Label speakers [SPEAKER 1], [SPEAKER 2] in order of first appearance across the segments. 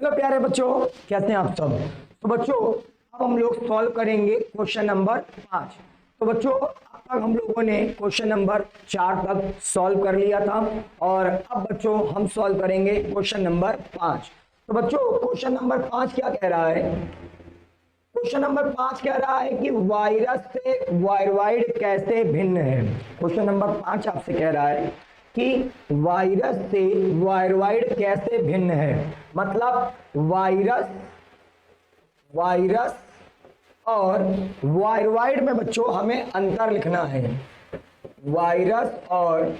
[SPEAKER 1] Hello प्यारे बच्चों, कैसे हैं आप सब। तो बच्चों अब हम लोग सॉल्व करेंगे क्वेश्चन नंबर 5। तो बच्चों अब तक हम लोगों ने क्वेश्चन नंबर 4 तक सॉल्व कर लिया था और अब बच्चों हम सॉल्व करेंगे क्वेश्चन नंबर 5। तो बच्चों क्वेश्चन नंबर 5 क्या कह रहा है। क्वेश्चन नंबर 5 कह रहा है कि वायरस से वायरवाइड कैसे भिन्न है। क्वेश्चन नंबर 5 आपसे कह रहा है कि वायरस से वायरवाइड कैसे भिन्न है। मतलब वायरस और वायरवाइड में बच्चों हमें अंतर लिखना है। वायरस और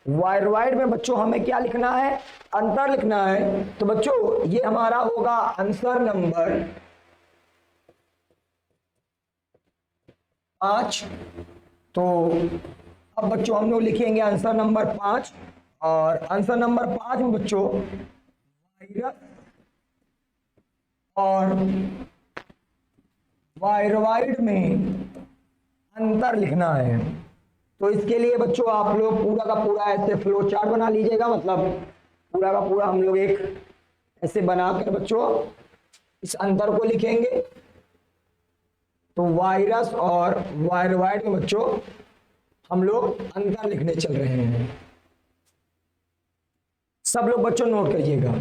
[SPEAKER 1] वायरवाइड में बच्चों हमें क्या लिखना है, अंतर लिखना है। तो बच्चों ये हमारा होगा आंसर नंबर 5। तो अब बच्चों हम लोग लिखेंगे आंसर नंबर 5 और आंसर नंबर 5 में बच्चों वायरस और वायरवाइड में अंतर लिखना है। तो इसके लिए बच्चों आप लोग पूरा का पूरा ऐसे फ्लो चार्ट बना लीजिएगा। मतलब पूरा का पूरा हम लोग एक ऐसे बनाकर बच्चों इस अंतर को लिखेंगे। तो वायरस और वायरवाइड में बच्चों हम लोग अंतर लिखने चल रहे हैं। सब लोग बच्चों नोट करिएगा।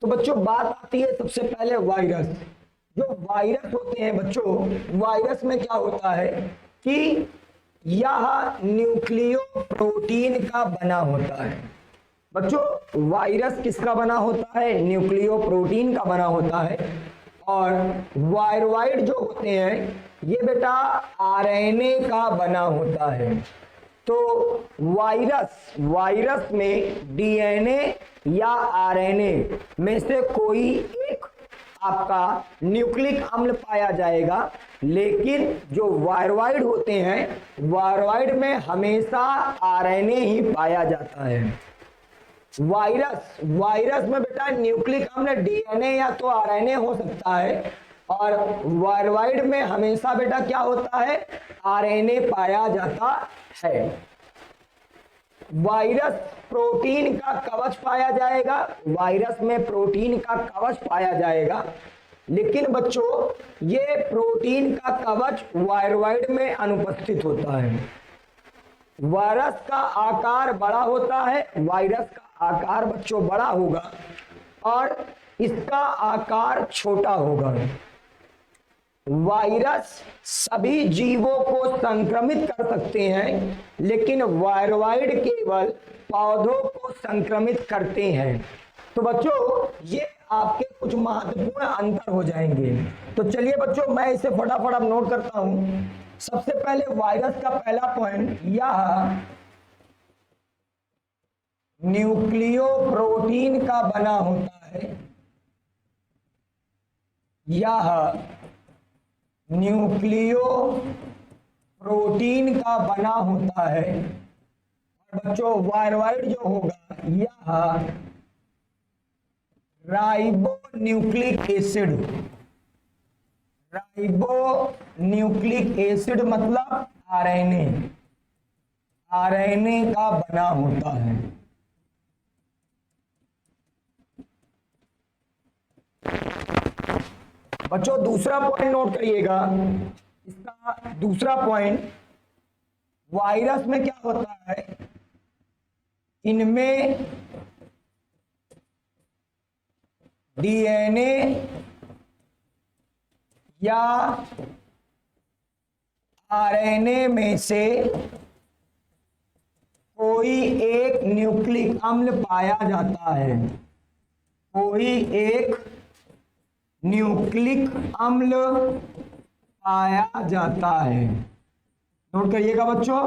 [SPEAKER 1] तो बच्चों बात आती है सबसे पहले वायरस। जो वायरस होते हैं बच्चों, वायरस में क्या होता है कि यह न्यूक्लियो प्रोटीन का बना होता है। बच्चों वायरस किसका बना होता है, न्यूक्लियो प्रोटीन का बना होता है। और वायरवाइड जो होते हैं ये बेटा आरएनए का बना होता है। तो वायरस में डीएनए या आरएनए में से कोई एक आपका न्यूक्लिक अम्ल पाया जाएगा। लेकिन जो वायरवाइड होते हैं, वायरवाइड में हमेशा आरएनए ही पाया जाता है। वायरस में बेटा न्यूक्लिक अम्ल डीएनए या तो आरएनए हो सकता है और वायरवाइड में हमेशा बेटा क्या होता है, आरएनए पाया जाता है। वायरस प्रोटीन का कवच पाया जाएगा, वायरस में प्रोटीन का कवच पाया जाएगा। लेकिन बच्चों ये प्रोटीन का कवच वायरवाइड में अनुपस्थित होता है। वायरस का आकार बड़ा होता है, वायरस का आकार बच्चों बड़ा होगा और इसका आकार छोटा होगा। वायरस सभी जीवों को संक्रमित कर सकते हैं, लेकिन वायरवाइड केवल पौधों को संक्रमित करते हैं। तो बच्चों ये आपके कुछ महत्वपूर्ण अंतर हो जाएंगे। तो चलिए बच्चों मैं इसे फटाफट अब नोट करता हूं। सबसे पहले वायरस का पहला पॉइंट, यह न्यूक्लियो प्रोटीन का बना होता है। यह न्यूक्लियो प्रोटीन का बना होता है। और बच्चों वायरवाइड जो होगा यह राइबोन्यूक्लिक एसिड मतलब आरएनए का बना होता है। बच्चों दूसरा पॉइंट नोट करिएगा। इसका दूसरा पॉइंट, वायरस में क्या होता है, इनमें डीएनए या आरएनए में से कोई एक न्यूक्लिक अम्ल पाया जाता है। कोई एक न्यूक्लिक अम्ल पाया जाता है। नोट करिएगा बच्चों।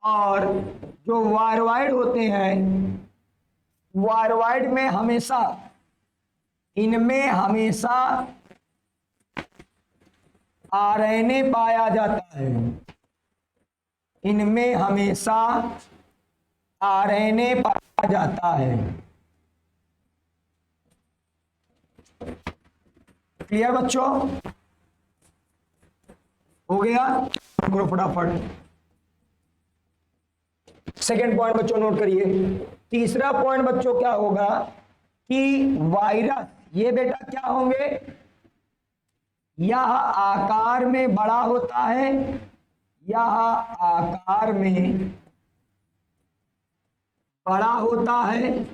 [SPEAKER 1] और जो वायरवाइड होते हैं, वायरवाइड में हमेशा आरएनए पाया जाता है। इनमें हमेशा आरएनए पाया जाता है। क्लियर बच्चों, हो गया? करो फटाफट। सेकेंड पॉइंट बच्चों नोट करिए। तीसरा पॉइंट बच्चों क्या होगा, कि वायरस ये बेटा क्या होंगे, यह आकार में बड़ा होता है, यह आकार में बड़ा होता है,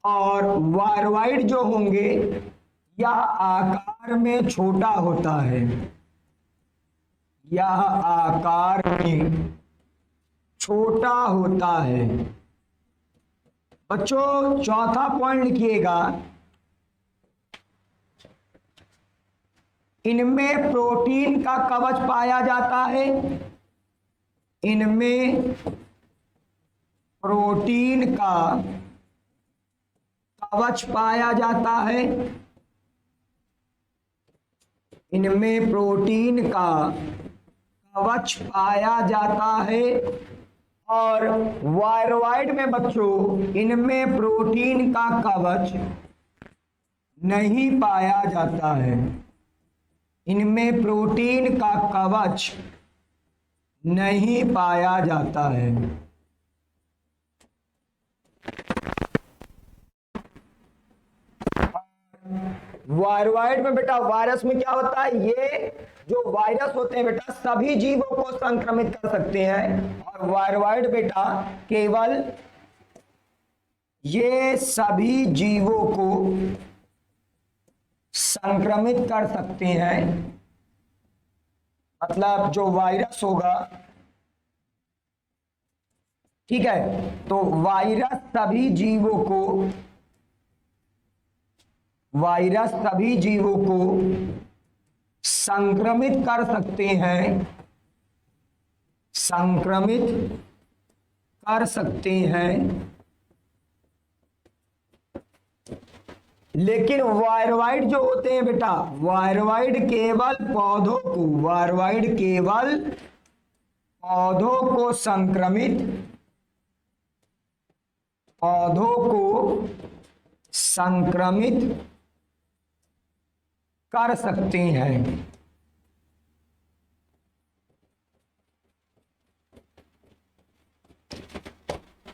[SPEAKER 1] और वायरवाइड जो होंगे यह आकार में छोटा होता है, यह आकार में छोटा होता है। बच्चों चौथा पॉइंट लिखिएगा, इनमें प्रोटीन का कवच पाया जाता है, इनमें प्रोटीन का कवच पाया जाता है, इनमें प्रोटीन का कवच पाया जाता है, और वायरवाइड में बच्चों इनमें प्रोटीन का कवच नहीं पाया जाता है, इनमें प्रोटीन का कवच नहीं पाया जाता है। वायरवाइड में बेटा, वायरस में क्या होता है, ये जो वायरस होते हैं बेटा सभी जीवों को संक्रमित कर सकते हैं, और वायरवाइड बेटा केवल ये सभी जीवों को संक्रमित कर सकते हैं। मतलब जो वायरस होगा, ठीक है, तो वायरस सभी जीवों को, वायरस सभी जीवों को संक्रमित कर सकते हैं, संक्रमित कर सकते हैं, लेकिन वायरवाइड जो होते हैं बेटा, वायरवाइड केवल पौधों को, वायरवाइड केवल पौधों को संक्रमित, पौधों को संक्रमित कर सकते हैं।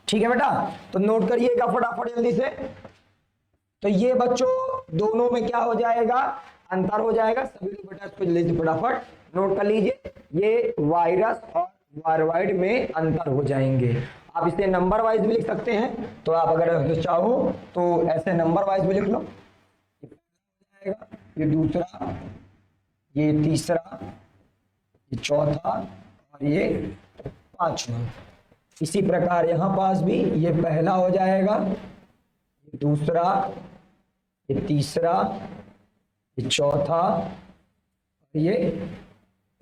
[SPEAKER 1] ठीक है बेटा, तो नोट करिएगा फटाफट जल्दी से। तो ये बच्चों दोनों में क्या हो जाएगा, अंतर हो जाएगा। सभी लोग बेटा इसको जल्दी से फटाफट नोट कर लीजिए, ये वायरस और वायरवाइड में अंतर हो जाएंगे। आप इसे नंबर वाइज भी लिख सकते हैं, तो आप अगर चाहो तो ऐसे नंबर वाइज भी लिख लो, ये दूसरा, ये तीसरा, ये चौथा और ये पांचवा। इसी प्रकार यहां पास भी ये पहला हो जाएगा, ये दूसरा, ये तीसरा, ये चौथा, ये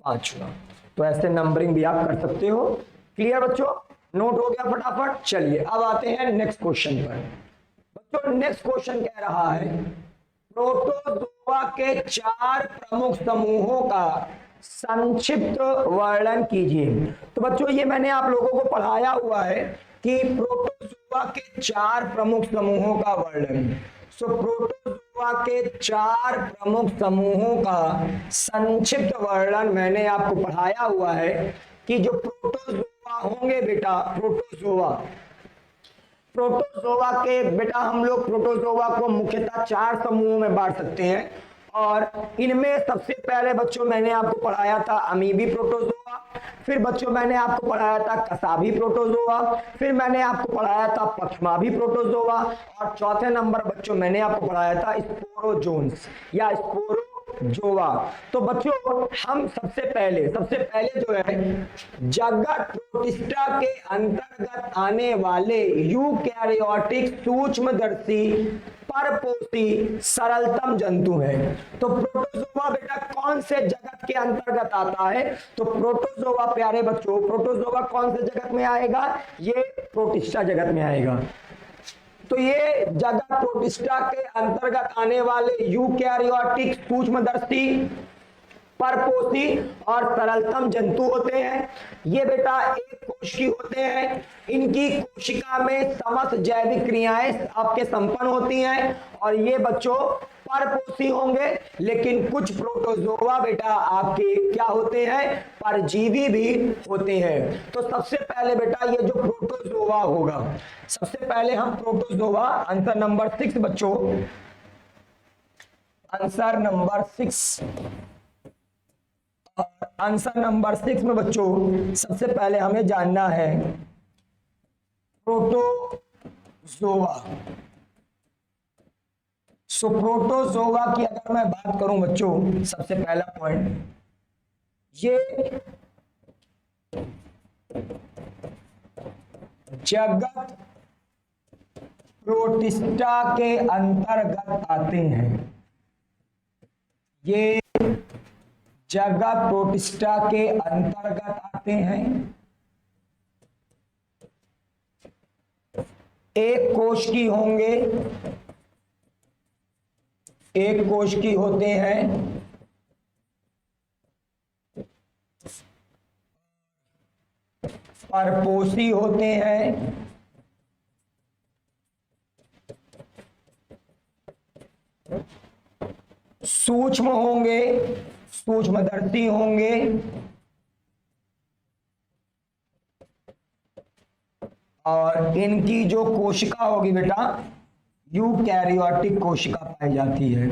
[SPEAKER 1] पांचवा। तो ऐसे नंबरिंग भी आप कर सकते हो। क्लियर बच्चों, नोट हो गया फटाफट। चलिए अब आते हैं नेक्स्ट क्वेश्चन पर। बच्चों नेक्स्ट क्वेश्चन कह रहा है प्रोटोजोआ के 4 प्रमुख समूहों का संक्षिप्त वर्णन कीजिए। तो बच्चों ये मैंने आप लोगों को पढ़ाया हुआ है कि प्रोटोजोआ के 4 प्रमुख समूहों का वर्णन। सो प्रोटोजोआ के 4 प्रमुख समूहों का संक्षिप्त वर्णन मैंने आपको पढ़ाया हुआ है कि जो प्रोटोजोआ होंगे बेटा, प्रोटोजोआ के बेटा हम लोग प्रोटोजोआ को मुख्यतः 4 समूहों में बांट सकते हैं, और इनमें सबसे पहले बच्चों मैंने आपको पढ़ाया था अमीबी प्रोटोजोआ, फिर बच्चों मैंने आपको पढ़ाया था कसाबी प्रोटोजोआ, फिर मैंने आपको पढ़ाया था पखमाबी प्रोटोजोआ, और चौथे नंबर बच्चों मैंने आपको पढ़ाया था स्पोरोजोन्स या स्पोरोजोआ। तो बच्चों हम सबसे पहले जो है जगत प्रोटिस्टा के अंतर्गत आने वाले यूकैरियोटिक सूक्ष्मदर्शी परपोषी सरलतम जंतु है। तो प्रोटोजोआ बेटा कौन से जगत के अंतर्गत आता है? तो प्रोटोजोआ प्यारे बच्चों, प्रोटोजोआ कौन से जगत में आएगा? ये प्रोटिस्टा जगत में आएगा। तो ये जगत प्रोटिस्टा के अंतर्गत आने वाले यूकैरियोटिक सूक्ष्मदर्शी परपोषी और सरलतम जंतु होते हैं। ये बेटा एक कोशिकी होते हैं। इनकी कोशिका में समस्त जैविक क्रियाएं आपके संपन्न होती हैं और ये बच्चों परपोषी होंगे। लेकिन कुछ प्रोटोजोआ बेटा आपके क्या होते हैं, परजीवी भी होते हैं। तो सबसे पहले बेटा ये जो प्रोटोजोआ होगा, सबसे पहले हम प्रोटोजोआ, आंसर नंबर 6 बच्चों, आंसर नंबर 6, आंसर नंबर 6 में बच्चों सबसे पहले हमें जानना है प्रोटोजोआ। सो प्रोटोजोआ की अगर मैं बात करूं बच्चों, सबसे पहला पॉइंट, ये जगत प्रोटिस्टा के अंतर्गत आते हैं। ये जगत प्रोटिस्टा के अंतर्गत आते हैं। एक कोश की होंगे, एक कोश की होते हैं। परपोषी होते हैं। सूक्ष्म होंगे, सूक्ष्मदर्शी होंगे। और इनकी जो कोशिका होगी बेटा, यूकैरियोटिक कोशिका पाई जाती है।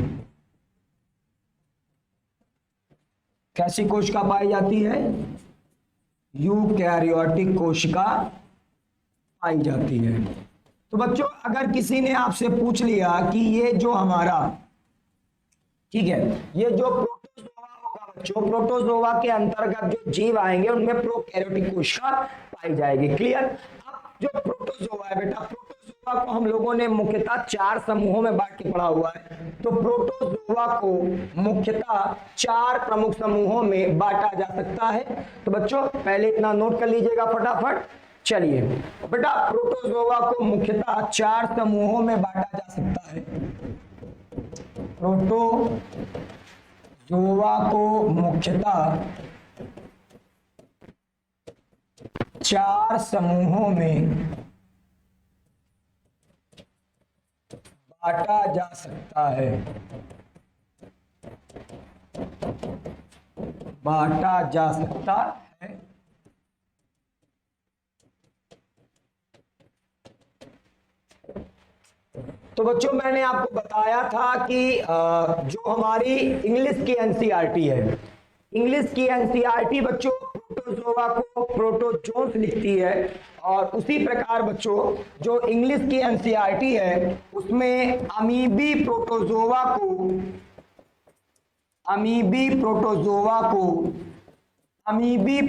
[SPEAKER 1] कैसी कोशिका पाई जाती है? यूकैरियोटिक कोशिका पाई जाती है। तो बच्चों अगर किसी ने आपसे पूछ लिया कि ये जो हमारा, ठीक है, ये जो प्रोटोजोआ होगा बच्चों, प्रोटोजोआ के अंतर्गत जो जीव आएंगे उनमें प्रोकैरियोटिक कोशिका पाई जाएगी। क्लियर? अब जो प्रोटोजोआ है बेटा, प्रोटोजोआ को हम लोगों ने मुख्यतः 4 समूहों में बांट के पढ़ा हुआ है। तो प्रोटोजोआ को मुख्यतः 4 प्रमुख समूहों में बांटा जा सकता है। तो बच्चों पहले इतना नोट कर लीजिएगा फटाफट। चलिए बेटा, प्रोटोजोआ को मुख्यतः 4 समूहों में बांटा जा सकता है। प्रोटोजोआ को मुख्यतः 4 समूहों में बांटा जा सकता है। बांटा जा सकता है। तो बच्चों मैंने आपको बताया था कि जो हमारी इंग्लिश की एनसीईआरटी है, इंग्लिश की एनसीईआरटी बच्चों प्रोटोजोआ को प्रोटोजोन्स लिखती है। और उसी प्रकार बच्चों जो इंग्लिश की एनसीईआरटी है उसमें अमीबी प्रोटोजोआ को अमीबी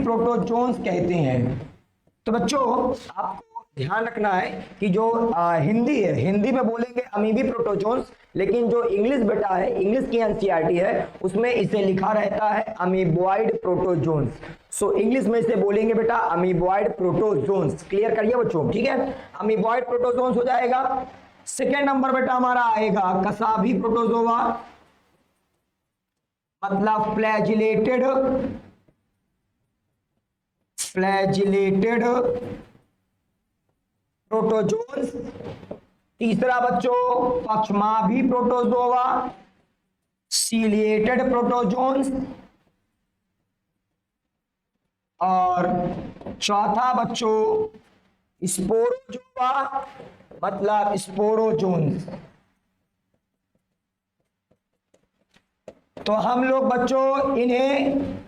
[SPEAKER 1] प्रोटोजोन्स कहते हैं। तो बच्चों आपको ध्यान रखना है कि जो हिंदी है, हिंदी में बोलेंगे अमीबी प्रोटोजोन्स, लेकिन जो इंग्लिश बेटा है, इंग्लिश की एनसीईआरटी है, उसमें इसे लिखा रहता है अमीबॉइड प्रोटोजोन्स। सो इंग्लिश में इसे बोलेंगे बेटा अमीबॉइड प्रोटोजोन्स। क्लियर करिए बच्चों, ठीक है, अमीबॉइड प्रोटोजोन्स हो जाएगा। सेकेंड नंबर बेटा हमारा आएगा कसाभी प्रोटोजोआ, मतलब फ्लैजिलेटेड प्रोटोजोन्स। तीसरा बच्चों पक्षमाभी प्रोटोजोआ, सीलिएटेड प्रोटोजोन्स। और चौथा बच्चों स्पोरोजोआ, मतलब स्पोरोजोन्स। तो हम लोग बच्चों इन्हें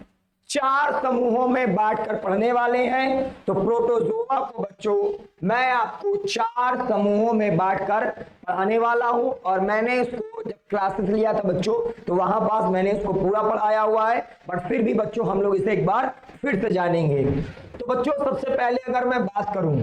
[SPEAKER 1] 4 समूहों में बांटकर पढ़ने वाले हैं। तो प्रोटोजोआ को बच्चों मैं आपको 4 समूहों में बांटकर पढ़ाने वाला हूं। और मैंने इसको जब क्लासेस लिया था बच्चों तो वहां पास मैंने इसको पूरा पढ़ाया हुआ है, बट फिर भी बच्चों हम लोग इसे एक बार फिर से जानेंगे। तो बच्चों सबसे पहले अगर मैं बात करूं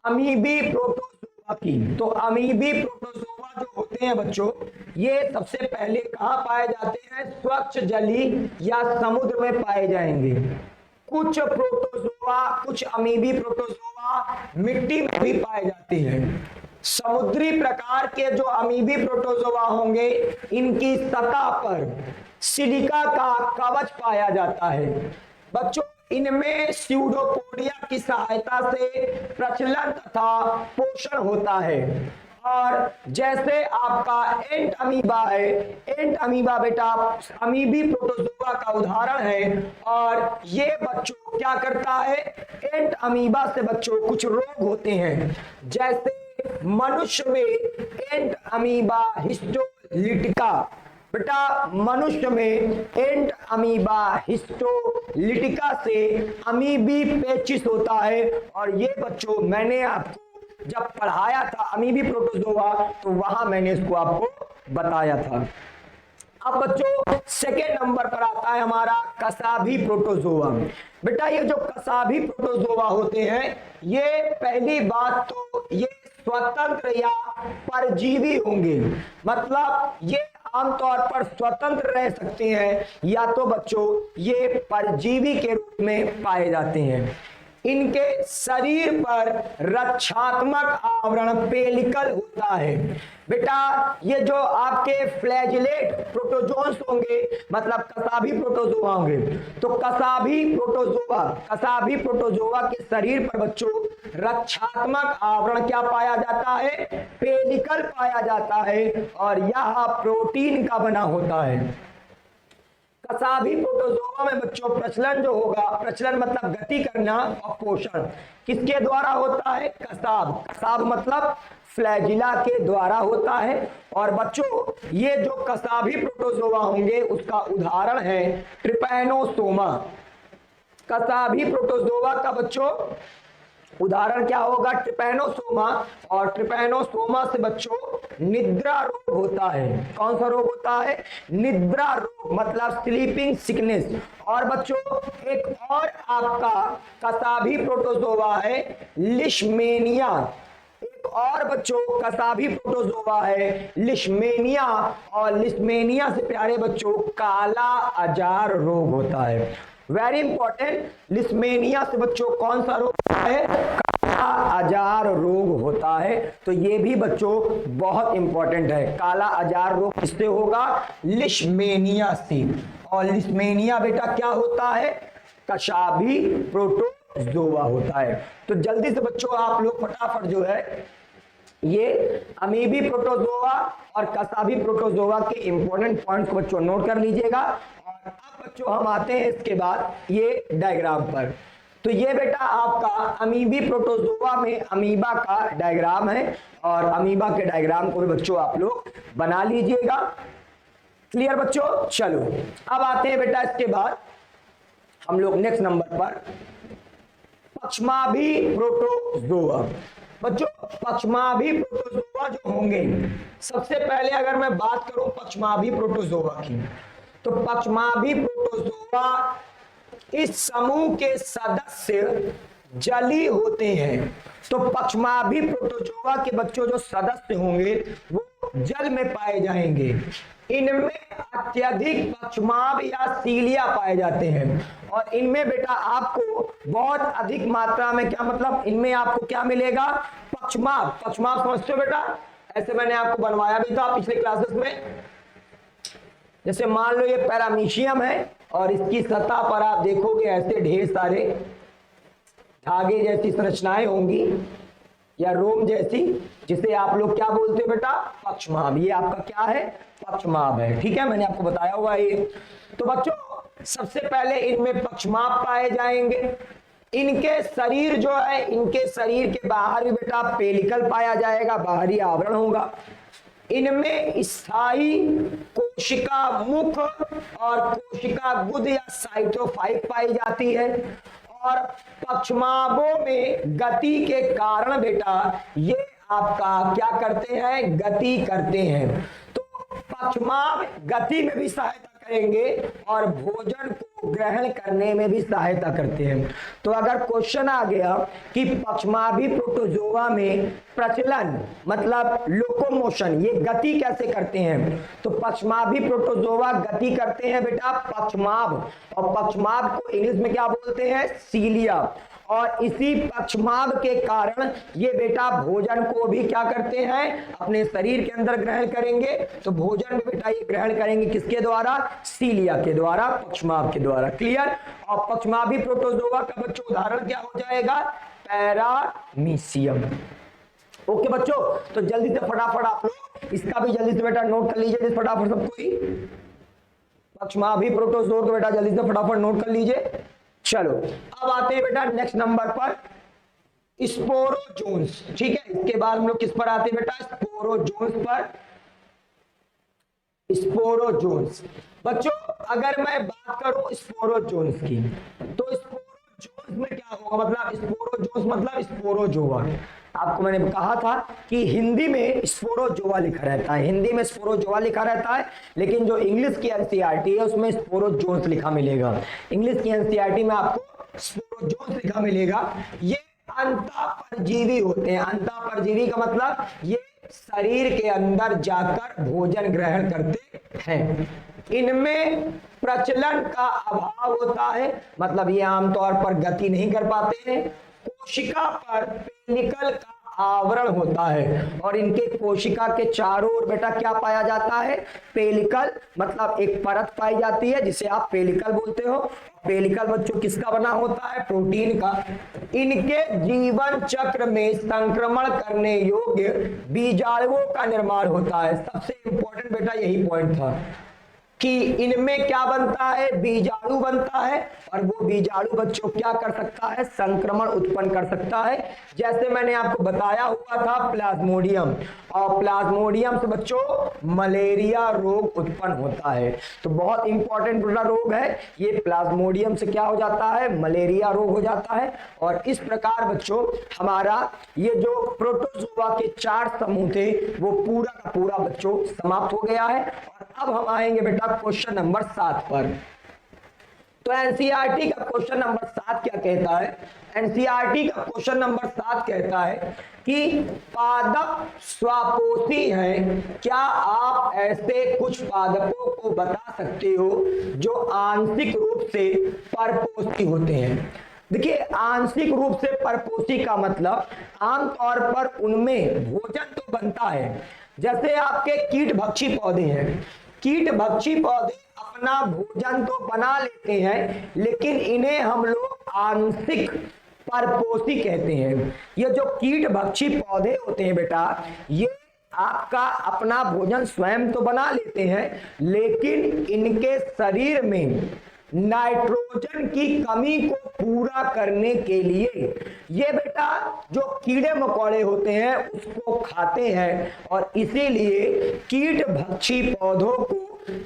[SPEAKER 1] अमीबी प्रोटोजोआ की, तो अमीबी प्रोटोजोआ जो होते हैं बच्चों, ये सबसे पहले कहां पाए जाते हैं? स्वच्छ जली या समुद्र में पाए जाएंगे। कुछ प्रोटोजोआ, कुछ अमीबी प्रोटोजोआ मिट्टी में भी पाए जाते हैं। समुद्री प्रकार के जो अमीबी प्रोटोजोआ होंगे इनकी सतह पर सिलिका का कवच पाया जाता है। बच्चों इनमें स्यूडोपोडिया की सहायता से प्रचलन तथा पोषण होता है। और जैसे आपका एंट अमीबा है, एंट अमीबा बेटा अमीबी प्रोटोजोआ का उदाहरण है। और ये बच्चों क्या करता है, एंट अमीबा से बच्चों कुछ रोग होते हैं, जैसे मनुष्य में एंट अमीबा हिस्टोलिटिका। बेटा मनुष्य में एंट अमीबा हिस्टोलिटिका से अमीबी पेचिस होता है। और ये बच्चों मैंने आपको जब पढ़ाया था अमीबी प्रोटोजोआ तो वहां मैंने इसको आपको बताया था। अब बच्चों सेकेंड नंबर पर आता है हमारा कसाभी प्रोटोजोआ। बेटा ये जो कसाभी प्रोटोजोआ होते हैं, ये पहली बात तो ये स्वतंत्र या परजीवी होंगे, मतलब ये आमतौर पर स्वतंत्र रह सकते हैं या तो बच्चों ये परजीवी के रूप में पाए जाते हैं। इनके शरीर पर रक्षात्मक आवरण पेलिकल होता है। बेटा ये जो आपके फ्लैजिलेट प्रोटोजोन्स होंगे, मतलब कसाभी प्रोटोजोआ होंगे, तो कसाभी प्रोटोजोआ के शरीर पर बच्चों रक्षात्मक आवरण क्या पाया जाता है, पेलिकल पाया जाता है। और यह प्रोटीन का बना होता है। कसाभी प्रोटोजोआ में बच्चों प्रचलन जो होगा, प्रचलन मतलब गति करना, और पोषण किसके द्वारा होता है, कसाब मतलब फ्लैजिला के द्वारा होता है। और बच्चों ये जो कसाभी प्रोटोजोआ होंगे उसका उदाहरण है ट्रिपैनोसोमा। कसाभी प्रोटोजोआ का बच्चों उदाहरण क्या होगा, ट्रिपैनोसोमा। और ट्रिपैनोसोमा से बच्चों निद्रा रोग होता है। कौन सा रोग होता है, निद्रा रोग मतलब स्लीपिंग सिकनेस। और बच्चों एक और आपका कसाभी प्रोटोजोआ है लिशमेनिया। एक और बच्चों कसाभी प्रोटोजोआ है लिशमेनिया। और लिशमेनिया से प्यारे बच्चों काला अजार रोग होता है। वेरी इंपॉर्टेंट, लिस्मेनिया से बच्चों कौन सा रोग होता है, काला अजार रोग होता है। तो ये भी बच्चों बहुत इंपॉर्टेंट है। काला अजार रोग किससे होगा, लिस्मेनिया से। और लिस्मेनिया बेटा क्या होता है, कसाभी प्रोटोजोआ होता है। तो जल्दी से बच्चों आप लोग फटाफट जो है ये अमीबी प्रोटोजोआ और कसाभी प्रोटोजोआ के इंपॉर्टेंट पॉइंट्स को बच्चों नोट कर लीजिएगा। और अब बच्चों हम आते हैं इसके बाद ये डायग्राम पर। तो ये बेटा आपका अमीबी प्रोटोजोआ में अमीबा का डायग्राम है। और अमीबा के डायग्राम को भी बच्चों आप लोग बना लीजिएगा। क्लियर बच्चों, चलो अब आते हैं बेटा इसके बाद हम लोग नेक्स्ट नंबर पर पक्षमाभी प्रोटोजोआ। बच्चों पक्षमाभी प्रोटोजोआ जो होंगे, सबसे पहले अगर मैं बात करूं पक्षमाभी प्रोटोजोआ की, तो पक्षमाभी प्रोटोजोआ इस समूह के सदस्य जलीय होते हैं। तो पक्षमाभी प्रोटोजोआ के बच्चों जो सदस्य होंगे वो जल में पाए जाएंगे। इनमें अत्यधिक पक्षमाभ या सीलिया पाए जाते हैं। और इनमें बेटा आपको बहुत अधिक मात्रा में क्या मतलब इनमें आपको क्या मिलेगा, पक्षमाभ। पक्षमाभ समझते हो बेटा, ऐसे मैंने आपको बनवाया भी था पिछले क्लासेस में। जैसे मान लो ये पैरामीशियम है और इसकी सतह पर आप देखोगे ऐसे ढेर सारे धागे जैसी संरचनाएं होंगी या रोम जैसी, जिसे आप लोग क्या बोलते हो बेटा, पक्षमाभ। ये आपका क्या है, पक्षमाभ है। ठीक है, मैंने आपको बताया हुआ है ये। तो बच्चों सबसे पहले इनमें पक्षमाभ पाए जाएंगे। इनके शरीर जो है, इनके शरीर के बाहर भी बेटा पेलिकल पाया जाएगा, बाहरी आवरण होगा। इनमें स्थायी कोशिका मुख और कोशिका गुद या साइटोफाइट पाई जाती है। और पक्षमाभों में गति के कारण बेटा ये आपका क्या करते हैं, गति करते हैं। तो पक्षमाभ गति में भी सहायता करेंगे और भोजन को ग्रहण करने में भी सहायता करते हैं। तो अगर क्वेश्चन आ गया कि पक्षमाभी प्रोटोजोआ में प्रचलन मतलब लोकोमोशन, ये गति कैसे करते हैं, तो पक्षमाभी प्रोटोजोआ गति करते हैं बेटा पक्षमाभ। और पक्षमाभ को इंग्लिश में क्या बोलते हैं, सीलिया। और इसी पक्षमाभ के कारण ये बेटा भोजन को भी क्या करते हैं, अपने शरीर के अंदर ग्रहण करेंगे। तो भोजन भी बेटा ये ग्रहण करेंगे किसके द्वारा, सीलिया के द्वारा, पक्षमाभ के द्वारा। क्लियर। और पक्षमाभी प्रोटोजोआ का बच्चों उदाहरण क्या हो जाएगा, पैरामीशियम। ओके बच्चों, तो जल्दी से फटाफट आप लोग इसका भी जल्दी से बेटा नोट कर लीजिए फटाफट सब कोई। पक्षमाभी प्रोटोजोआ को बेटा जल्दी से फटाफट नोट कर लीजिए। चलो अब आते हैं बेटा नेक्स्ट नंबर पर, स्पोरोजोन्स। ठीक है, इसके बाद हम लोग किस पर आते हैं बेटा, स्पोरोजोन्स पर। स्पोरोजोन्स बच्चों, अगर मैं बात करूं स्पोरोजोन्स की, तो स्पोरोजोन्स में क्या होगा, मतलब स्पोरोजोन्स मतलब स्पोरोजोआ। आपको मैंने कहा था कि हिंदी में स्पोरोजोआ लिखा रहता है, हिंदी में स्पोरोजोआ लिखा रहता है, लेकिन जो इंग्लिश की एनसीईआरटी है उसमें स्पोरोजोन्स लिखा मिलेगा। इंग्लिश की एनसीईआरटी में आपको स्पोरोजोन्स लिखा मिलेगा। ये अंतःपरजीवी होते हैं। अंतःपरजीवी का मतलब ये शरीर के अंदर जाकर भोजन ग्रहण करते हैं। इनमें प्रचलन का अभाव होता है, मतलब ये आमतौर पर गति नहीं कर पाते हैं। कोशिका पर पेलिकल का आवरण होता है और इनके कोशिका के चारों ओर बेटा क्या पाया जाता है, पेलिकल, मतलब एक परत पाई जाती है जिसे आप पेलिकल बोलते हो। पेलिकल बच्चों किसका बना होता है, प्रोटीन का। इनके जीवन चक्र में संक्रमण करने योग्य बीजाणुओं का निर्माण होता है। सबसे इंपॉर्टेंट बेटा यही पॉइंट था कि इनमें क्या बनता है, बीजाणु बनता है, और वो बीजाणु बच्चों क्या कर सकता है, संक्रमण उत्पन्न कर सकता है। जैसे मैंने आपको बताया हुआ था प्लाज्मोडियम, और प्लाज्मोडियम से बच्चों मलेरिया रोग उत्पन्न होता है। तो बहुत इंपॉर्टेंट रोग है ये, प्लाज्मोडियम से क्या हो जाता है, मलेरिया रोग हो जाता है। और इस प्रकार बच्चों हमारा ये जो प्रोटोजोआ के 4 समूह थे वो पूरा का पूरा बच्चों समाप्त हो गया है। और अब हम आएंगे बेटा क्वेश्चन नंबर 7 पर। तो एनसीईआरटी का क्वेश्चन नंबर 7 क्या कहता है, एनसीईआरटी का क्वेश्चन नंबर 7 कहता है कि पादप स्वापोषी हैं। क्या आप ऐसे कुछ पादपों को बता सकते हो जो आंशिक रूप से परपोषी होते हैं। देखिए, आंशिक रूप से परपोषी का मतलब आमतौर पर उनमें भोजन तो बनता है। जैसे आपके कीटभक्षी पौधे हैं, कीटभक्षी पौधे अपना भोजन तो बना लेते हैं, लेकिन इन्हें हम लोग आंशिक परपोषी कहते हैं। ये जो कीटभक्षी पौधे होते हैं बेटा, ये आपका अपना भोजन स्वयं तो बना लेते हैं, लेकिन इनके शरीर में नाइट्रोजन की कमी को पूरा करने के लिए ये बेटा जो कीड़े मकोड़े होते हैं उसको खाते हैं, और इसीलिए कीटभक्षी पौधों को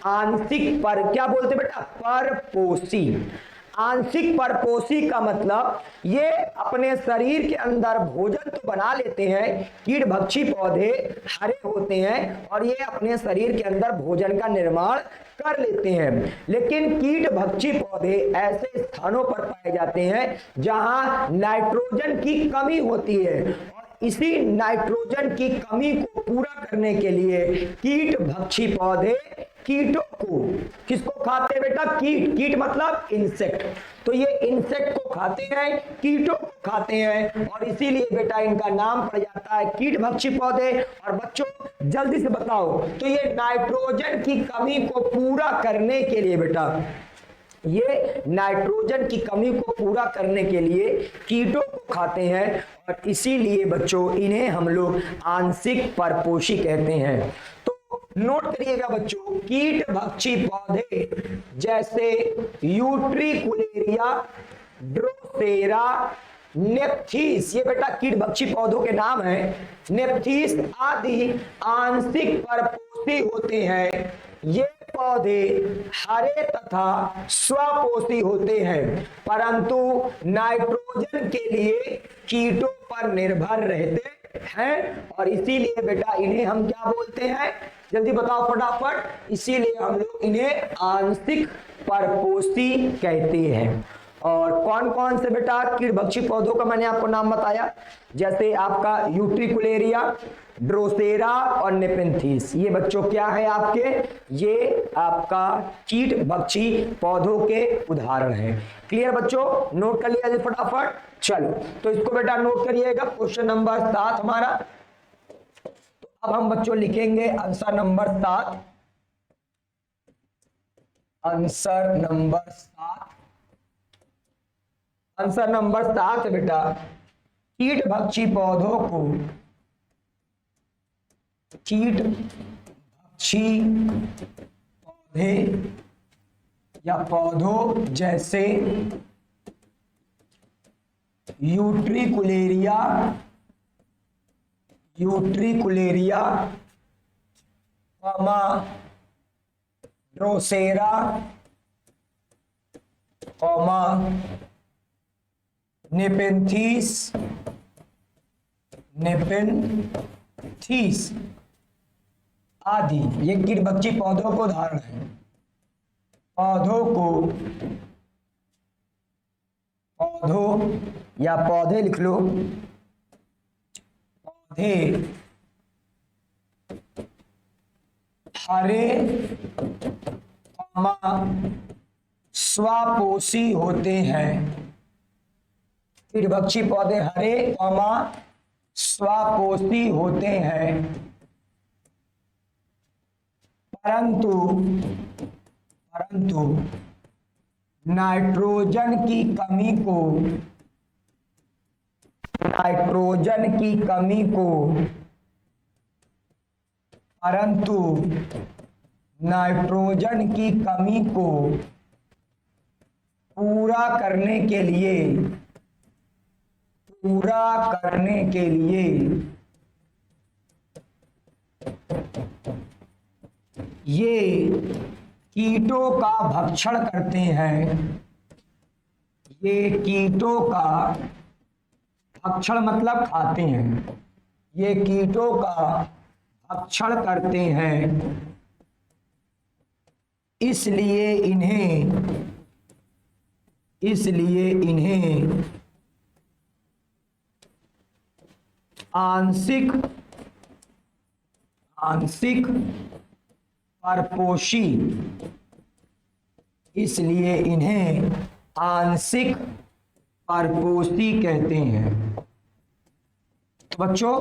[SPEAKER 1] आंशिक पर क्या बोलते बेटा, परपोषी। आंशिक परपोषी का मतलब ये अपने शरीर के अंदर भोजन तो बना लेते हैं, कीटभक्षी पौधे हरे होते हैं और ये अपने शरीर के अंदर भोजन का निर्माण कर लेते हैं, लेकिन कीटभक्षी पौधे ऐसे स्थानों पर पाए जाते हैं जहां नाइट्रोजन की कमी होती है, और इसी नाइट्रोजन की कमी को पूरा करने के लिए कीटभक्षी पौधे कीटों को, किसको खाते हैं बेटा, कीट। कीट मतलब इंसेक्ट, तो ये इंसेक्ट को खाते हैं, कीटों को खाते हैं, और इसीलिए बेटा इनका नाम पड़ जाता है कीटभक्षी पौधे। और बच्चों जल्दी से बताओ, तो ये नाइट्रोजन की कमी को पूरा करने के लिए बेटा, ये नाइट्रोजन की कमी को पूरा करने के लिए कीटों को खाते हैं, और इसीलिए बच्चों इन्हें हम लोग आंशिक परपोषी कहते हैं। तो नोट करिएगा बच्चों, कीटभक्षी पौधे जैसे यूट्रिकुलेरिया, ड्रोसेरा, नेप्थीस, ये बेटा कीटभक्षी पौधों के नाम हैं, नेप्थीस आदि आंशिक परपोषी होते हैं। ये पौधे हरे तथा स्वपोषी होते हैं, परंतु नाइट्रोजन के लिए कीटों पर निर्भर रहते हैं, और इसीलिए बेटा इन्हें हम क्या बोलते हैं, जल्दी बताओ फटाफट, इसीलिए हम लोग इन्हें आंशिक परपोषी कहते हैं। और कौन कौन से बेटा कीटभक्षी पौधों का मैंने आपको नाम बताया, जैसे आपका यूट्रिकुलेरिया, ड्रोसेरा और नेपेंथीस, ये बच्चों क्या है आपके, ये आपका कीटभक्षी पौधों के उदाहरण हैं। क्लियर बच्चों, नोट कर लिया फटाफट। चलो तो इसको बेटा नोट करिएगा, क्वेश्चन नंबर 7 हमारा। तो अब हम बच्चों लिखेंगे answer number 7। Answer number 7, answer number 7 बेटा, कीटभक्षी पौधों को, कीटभक्षी पौधे या पौधों जैसे यूट्रिकुलेरिया, यूट्रिकुलेरिया, ड्रोसेरा, नेपेंथीस, नेपेंथीस आदि, ये कीटभक्षी पौधों को उदाहरण है। पौधों को, पौधों या पौधे लिख लो, पौधे हरे स्वापोषी होते हैं। कीटभक्षी पौधे हरे स्वापोषी होते हैं, परंतु नाइट्रोजन की कमी को, नाइट्रोजन की कमी को, परंतु नाइट्रोजन की कमी को पूरा करने के लिए, पूरा करने के लिए ये कीटों का भक्षण करते हैं। ये कीटों का भक्षण मतलब खाते हैं, ये कीटों का भक्षण करते हैं, इसलिए इन्हें आंशिक परपोषी, इसलिए इन्हें आंशिक परपोषी कहते हैं। बच्चों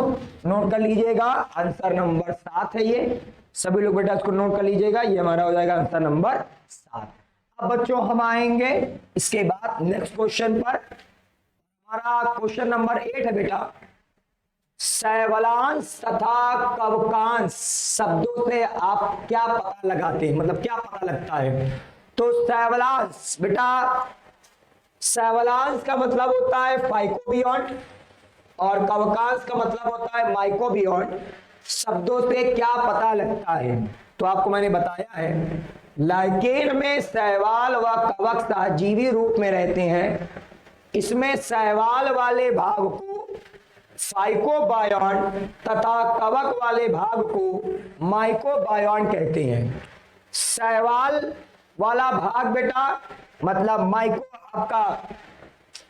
[SPEAKER 1] नोट कर लीजिएगा, आंसर नंबर 7 है ये, सभी लोग बेटा इसको नोट कर लीजिएगा, ये हमारा हो जाएगा आंसर नंबर 7। अब बच्चों हम आएंगे इसके बाद नेक्स्ट क्वेश्चन पर। हमारा क्वेश्चन नंबर 8 है बेटा, शैवालांश तथा कवकांश शब्दों से आप क्या पता लगाते हैं, मतलब क्या पता लगता है। तो शैवालांश बेटा, शैवालांश का मतलब होता है फाइकोबियॉन्ट और कवकांश का मतलब होता है माइकोबियॉन्ट। शब्दों से क्या पता लगता है, तो आपको मैंने बताया है, लाइकेन में शैवाल व कवक सहजीवी रूप में रहते हैं। इसमें शैवाल वाले भाग को फाइकोबायॉन तथा कवक वाले भाग को माइकोबायॉन कहते हैं। शैवाल वाला भाग बेटा मतलब माइको, आपका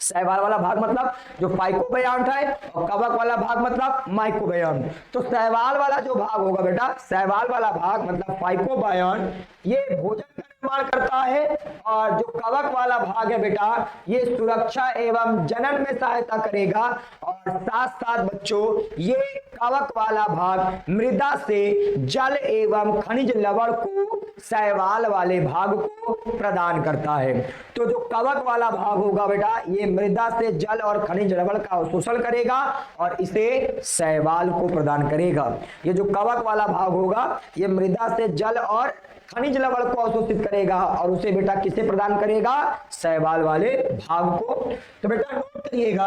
[SPEAKER 1] शैवाल वाला भाग मतलब जो फाइकोबायॉन्ट है, और कवक वाला भाग मतलब माइकोबायॉन्ट। तो शैवाल वाला जो भाग होगा बेटा, शैवाल वाला भाग मतलब फाइकोबायॉन्ट, ये भोजन का निर्माण करता है, और जो कवक वाला भाग है बेटा, ये सुरक्षा एवं जनन में सहायता करेगा। और साथ साथ बच्चों ये कवक वाला भाग मृदा से जल एवं खनिज लवण को शैवाल वाले भाग को प्रदान करता है। तो जो कवक वाला भाग होगा बेटा, ये मृदा से जल और खनिज लवण का अवशोषण करेगा और इसे शैवाल को प्रदान करेगा। ये जो कवक वाला भाग होगा, ये मृदा से जल और खनिज लवण को अवशोषित करेगा और उसे बेटा किसे प्रदान करेगा, शैवाल वाले भाग को। तो बेटा नोट करिएगा,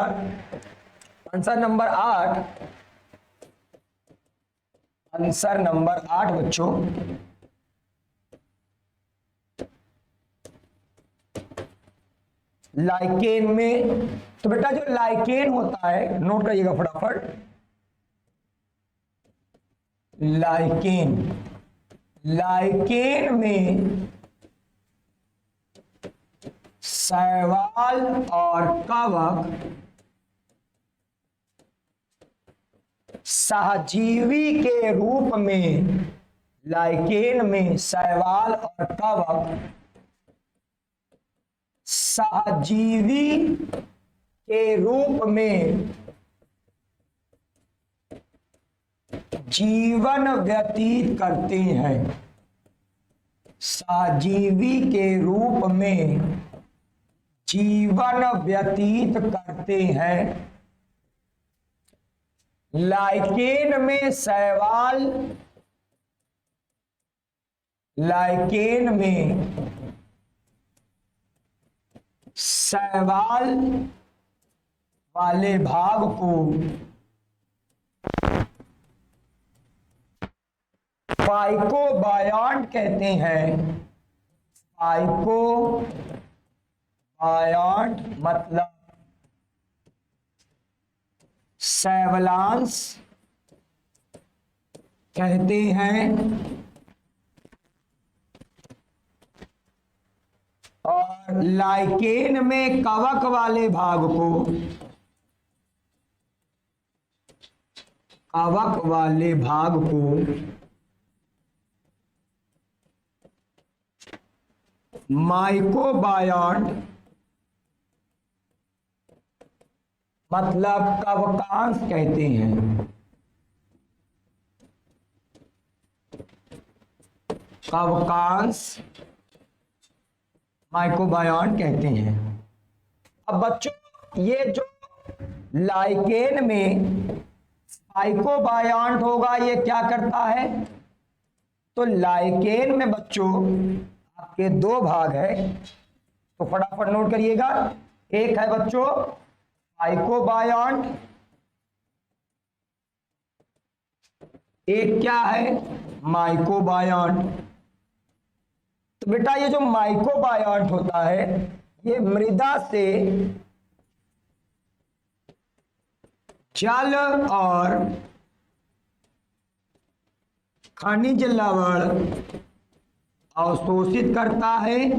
[SPEAKER 1] आंसर नंबर 8, आंसर नंबर 8 बच्चों, लाइकेन में। तो बेटा जो लाइकेन होता है, नोट करिएगा फटाफट, लाइकेन, लाइकेन में शैवाल और कवक सहजीवी के रूप में, लाइकेन में शैवाल और कवक सहजीवी के रूप में जीवन व्यतीत करते हैं। सहजीवी के रूप में जीवन व्यतीत करते हैं। लाइकेन में शैवाल, लाइकेन में शैवाल वाले भाग को फाइकोबायॉन्ट कहते हैं। फाइकोबायॉन्ट मतलब शैवालांश कहते हैं। और लाइकेन में कवक वाले भाग को, कवक वाले भाग को माइकोबायॉन्ट मतलब कवकांश कहते हैं। कवकांश माइकोबायॉन्ट कहते हैं। अब बच्चों ये जो लाइकेन में फाइकोबायॉन्ट होगा ये क्या करता है? तो लाइकेन में बच्चों आपके दो भाग है, तो फटाफट नोट करिएगा। एक है बच्चों फाइकोबायॉन्ट, एक क्या है? माइकोबायॉन्ट। तो बेटा ये जो माइकोबायॉन्ट होता है ये मृदा से जल और खनिज लवण अवशोषित करता है।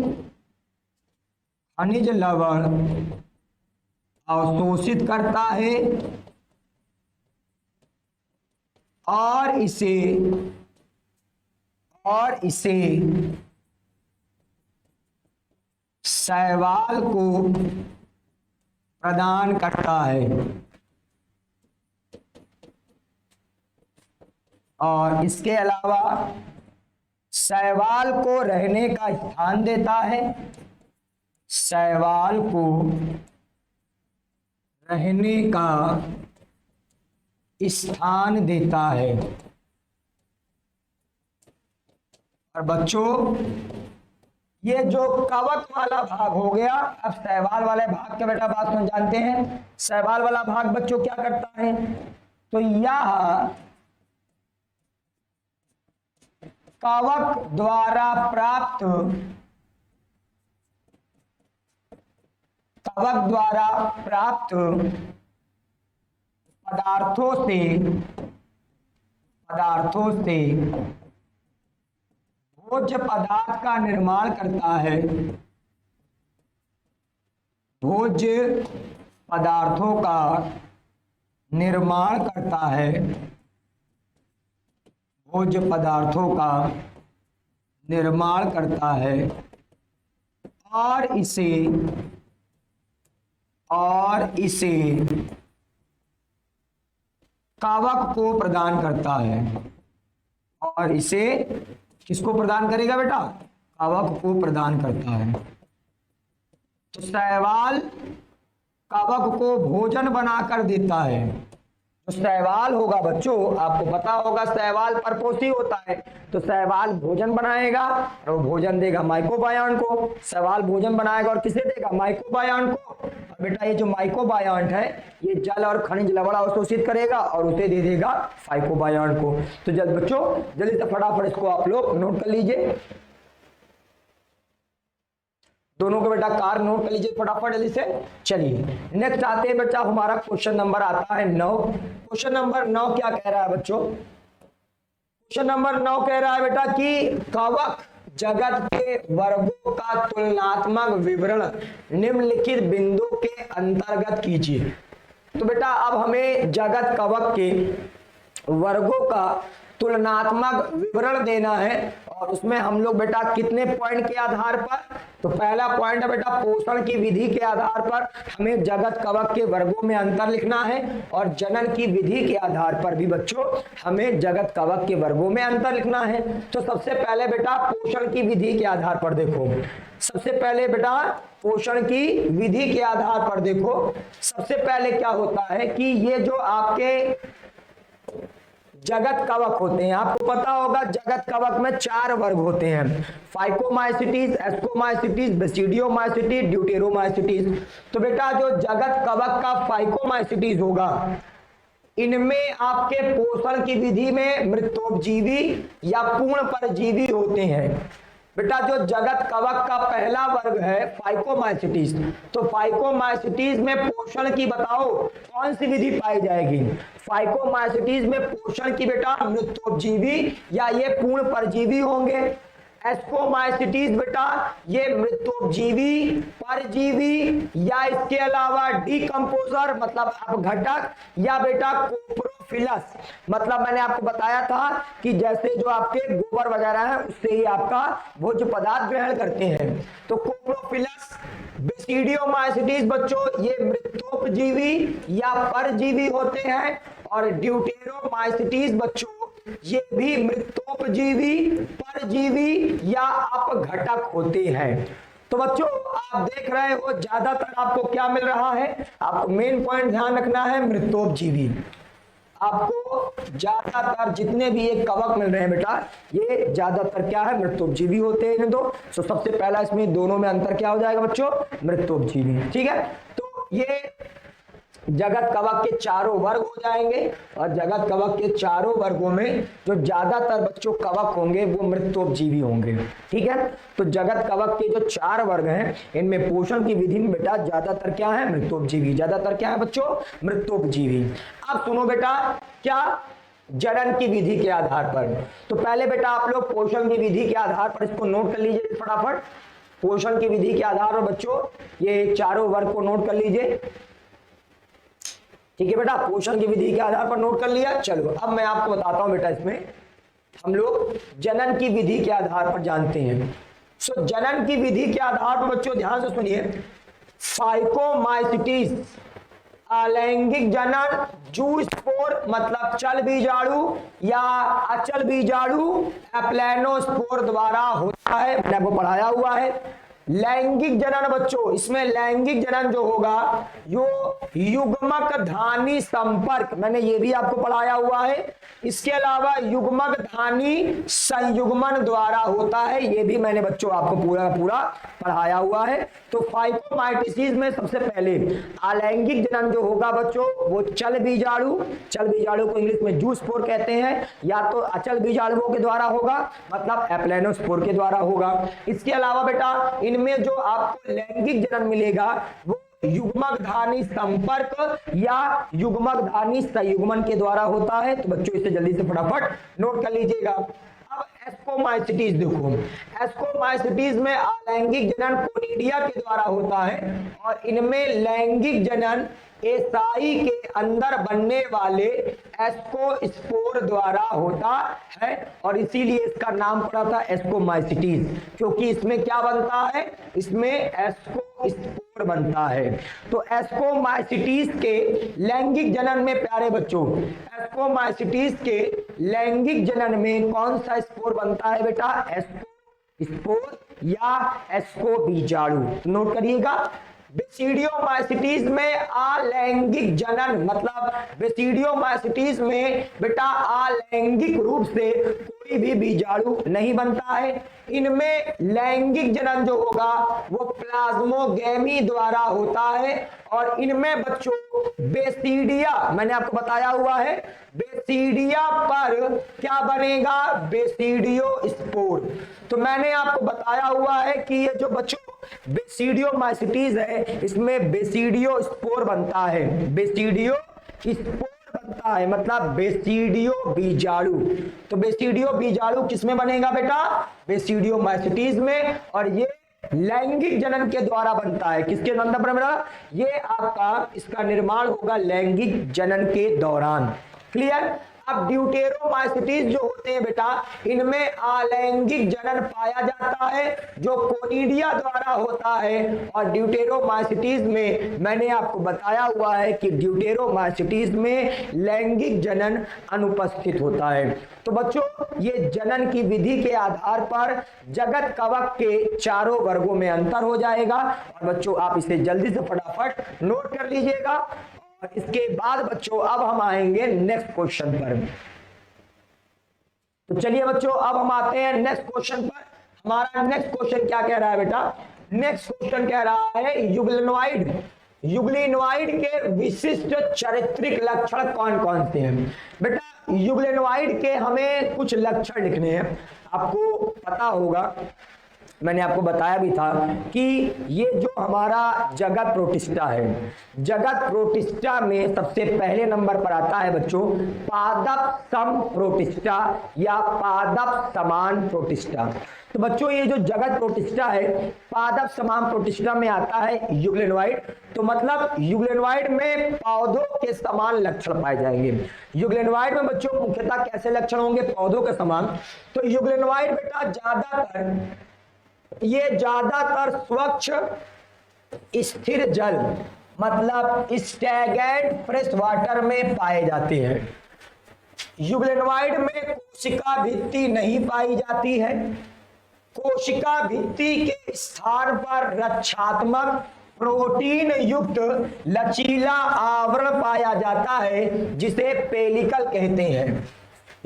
[SPEAKER 1] खनिज लवण अवशोषित करता है और इसे शैवाल को प्रदान करता है। और इसके अलावा शैवाल को रहने का स्थान देता है। शैवाल को रहने का स्थान देता है। और बच्चों ये जो कवक वाला भाग हो गया, अब शैवाल वाले भाग के बेटा बात में जानते हैं। शैवाल वाला भाग बच्चों क्या करता है? तो यह कवक द्वारा प्राप्त पदार्थों से भोज्य पदार्थ का निर्माण करता है। भोज्य पदार्थों का निर्माण करता है। भोज्य पदार्थों का निर्माण करता है और इसे कवक को प्रदान करता है। और इसे किसको प्रदान करेगा बेटा? कवक को प्रदान करता है। तो शैवाल कवक को भोजन बनाकर देता है। तो शैवाल होगा बच्चों, आपको पता होगा शैवाल परपोषी होता है, तो शैवाल भोजन बनाएगा और वो भोजन देगा माइकोबायॉन्ट को। शैवाल भोजन बनाएगा और किसे देगा? माइकोबायॉन्ट को। और बेटा ये जो माइकोबायॉन्ट है ये जल और खनिज लवण अवशोषित करेगा और उसे दे देगा फाइकोबायॉन्ट को। तो जल्द बच्चों जल्दी से फटाफट इसको आप लोग नोट कर लीजिए। दोनों को बेटा कार्य नोट कर लीजिए फटाफट जल्दी से। चलिए नेक्स्ट आते हैं बेटा, हमारा क्वेश्चन नंबर आता है 9। क्वेश्चन नंबर 9 क्या कह रहा है बच्चों? क्वेश्चन नंबर 9 कह रहा है बेटा कि कवक जगत के वर्गों का तुलनात्मक विवरण निम्नलिखित बिंदु के अंतर्गत कीजिए। तो बेटा अब हमें जगत कवक के वर्गों का तुलनात्मक विवरण देना है और उसमें हम लोग बेटा कितने पॉइंट के आधार पर, तो पहला पॉइंट है बेटा पोषण की विधि के आधार पर हमें जगत कवक के वर्गों में अंतर लिखना है और जनन की विधि के आधार पर भी बच्चों हमें जगत कवक के वर्गों में अंतर लिखना है। तो सबसे पहले बेटा पोषण की विधि के आधार पर देखो, सबसे पहले बेटा पोषण की विधि के आधार पर देखो, सबसे पहले क्या होता है कि ये जो आपके जगत कवक होते हैं, आपको पता होगा जगत कवक में 4 वर्ग होते हैं, फाइकोमाइसिटीज, एस्कोमाइसिटीज, बेसिडियोमाइसिटीज, ड्यूटेरोमाइसिटीज। तो बेटा जो जगत कवक का फाइकोमाइसिटीज होगा इनमें आपके पोषण की विधि में मृतोपजीवी या पूर्ण परजीवी होते हैं। बेटा जो जगत कवक का पहला वर्ग है फाइकोमाइसिटीज, तो फाइकोमाइसिटीज में पोषण की बताओ कौन सी विधि पाई जाएगी? फाइकोमाइसिटीज में पोषण की बेटा मृतोपजीवी या ये पूर्ण परजीवी होंगे। एस्कोमाइसिटीज बेटा ये मृतोपजीवी, परजीवी या इसके अलावा डीकंपोजर मतलब अपघटक या बेटा कोप्रोफिलस, मतलब मैंने आपको बताया था कि जैसे जो आपके गोबर वगैरह है उससे ही आपका भोज्य पदार्थ ग्रहण करते हैं। तो कोप्रोफिलस। बेसिडियोमाइसिटीज बच्चों ये मृतोपजीवी या परजीवी होते हैं और ड्यूटेरोमाइसिटीज बच्चों ये भी मृतोपजीवी, परजीवी या अपघटक होते हैं। तो बच्चों आप देख रहे हो ज्यादातर आपको क्या मिल रहा है, आपको मेन पॉइंट ध्यान रखना है मृतोपजीवी। आपको ज्यादातर जितने भी ये कवक मिल रहे हैं बेटा ये ज्यादातर क्या है मृतोपजीवी होते हैं दो। तो सबसे पहला इसमें दोनों में अंतर क्या हो जाएगा बच्चों? मृतोपजीवी। ठीक है, तो ये जगत कवक के चारों वर्ग हो जाएंगे और जगत कवक के चारों वर्गों में जो ज्यादातर बच्चों कवक होंगे वो मृतोपजीवी होंगे। ठीक है, तो जगत कवक के जो 4 वर्ग हैं इनमें पोषण की विधि में बेटा ज्यादातर क्या है? मृतोपजीवी। ज्यादातर क्या है बच्चों? मृतोपजीवी। अब सुनो बेटा क्या जनन की विधि के आधार पर, तो पहले बेटा आप लोग पोषण की विधि के आधार पर इसको नोट कर लीजिए फटाफट। पोषण की विधि के आधार पर बच्चों ये चारों वर्ग को नोट कर लीजिए। ठीक है बेटा, पोषण की विधि के आधार पर नोट कर लिया। चलो अब मैं आपको बताता हूं बेटा इसमें हम लोग जनन की विधि के आधार पर जानते हैं। सो जनन की विधि के आधार पर बच्चों ध्यान से सुनिए, फाइकोमाइसिटीज अलैंगिक जनन, जूस्पोर मतलब चल बीजाणु या अचल बीजाणु एप्लेनोस्पोर द्वारा होता है, मैंने आपको पढ़ाया हुआ है। लैंगिक जनन बच्चों इसमें लैंगिक जनन जो होगा यो युग्मक धानी संपर्क, मैंने ये भी आपको पढ़ाया हुआ है। इसके अलावा युग्मक धानी संयुग्मन द्वारा होता है, ये भी मैंने बच्चों आपको पूरा पूरा पढ़ाया हुआ है। तो फाइकोमाइटिसिस में सबसे पहले अलैंगिक जनन जो होगा बच्चों वो चल बीजाणु, चल बीजाणु को इंग्लिश में जूस्पोर कहते हैं, या तो अचल बीजाणुओं के द्वारा होगा मतलब एप्लेनोस्पोर के द्वारा होगा। इसके अलावा बेटा इनमें जो आपको लैंगिक जनन मिलेगा वो युग्मक धानी संपर्क या युग्मक धानी संयुग्मन के द्वारा होता है। तो बच्चों इसे जल्दी से फटाफट नोट कर लीजिएगा। अब एस्कोमाइसिटीज देखो, एस्कोमाइसिटीज में अलैंगिक जनन कोनिडिया के द्वारा होता है और इनमें लैंगिक जनन एसाई के अंदर बनने वाले एस्कोस्पोर द्वारा होता है और इसीलिए इसका नाम पड़ा था एस्कोमाइसिटीज, क्योंकि इसमें क्या बनता है? इसमें एस्कोस्पोर बनता है। तो एस्कोमाइसिटीज के लैंगिक जनन में प्यारे बच्चों, एस्कोमाइसिटीज के लैंगिक जनन में कौन सा स्पोर बनता है बेटा? एस्कोस्पोर या एस्कोबीजाणु। नोट करिएगा। बेसिडियोमाइसिटीज में अलैंगिक जनन मतलब बेसिडियोमाइसिटीज में बेटा अलैंगिक रूप से कोई भी बीजाणु नहीं बनता है। इनमें लैंगिक जनन जो होगा वो प्लाज्मोगेमी द्वारा होता है और इनमें बच्चों बेसिडिया, मैंने आपको बताया हुआ है, बेसिडिया पर क्या बनेगा? बेसिडियोस्पोर। तो मैंने आपको बताया हुआ है कि ये जो बच्चों बेसिडियोमाइसिटीज है इसमें बेसिडियोस्पोर बनता है, बेसिडियोस्पोर बनता बनता है, मतलब बेसिडियो बीजाणु। तो बेसिडियो बीजाणु किसमें बनेगा बेटा? बेसिडियोमाइसिटीज में। और ये लैंगिक जनन के द्वारा बनता है। किसके अंदर बनेगा? ये आपका इसका निर्माण होगा लैंगिक जनन के दौरान। क्लियर? अब ड्यूटेरोमाइसिटीज जो होते हैं बेटा, इनमें अलैंगिक जनन पाया जाता है जो कोनिडिया द्वारा होता है। और ड्यूटेरोमाइसिटीज में मैंने आपको बताया हुआ है कि ड्यूटेरोमाइसिटीज में लैंगिक जनन अनुपस्थित होता है। तो बच्चों, ये जनन की विधि के आधार पर जगत कवक के चारों वर्गों में अंतर हो जाएगा। और बच्चों, आप इसे जल्दी से फटाफट नोट कर लीजिएगा। और इसके बाद बच्चों अब हम आएंगे नेक्स्ट क्वेश्चन पर। तो चलिए बच्चों, अब हम आते हैं नेक्स्ट क्वेश्चन पर। हमारा नेक्स्ट क्वेश्चन क्या कह रहा है बेटा? नेक्स्ट क्वेश्चन कह रहा है युग्लिनोइड। युग्लिनोइड के विशिष्ट चारित्रिक लक्षण कौन कौन से हैं? बेटा, युग्लिनोइड के हमें कुछ लक्षण लिखने हैं। आपको पता होगा, मैंने आपको बताया भी था कि ये जो हमारा जगत प्रोटिस्टा है, जगत प्रोटिस्टा में सबसे पहले नंबर पर आता है बच्चों पादप सम प्रोटिस्टा या पादप समान प्रोटिस्टा। तो बच्चों, ये जो जगत प्रोटिस्टा है पादप समान प्रोटिस्टा में आता है युग्लिनोइड। तो मतलब युग्लिनोइड में पौधों के समान लक्षण पाए जाएंगे। युग्लिनोइड में बच्चों मुख्यतः कैसे लक्षण होंगे? पौधों के समान। तो युग्लिनोइड बेटा ज्यादातर स्वच्छ स्थिर जल मतलब स्टैग्नेंट फ्रेश वाटर में पाए जाते हैं। युग्लिनोइड में कोशिका भित्ति नहीं पाई जाती है। कोशिका भित्ति के स्थान पर रक्षात्मक प्रोटीन युक्त लचीला आवरण पाया जाता है जिसे पेलिकल कहते हैं।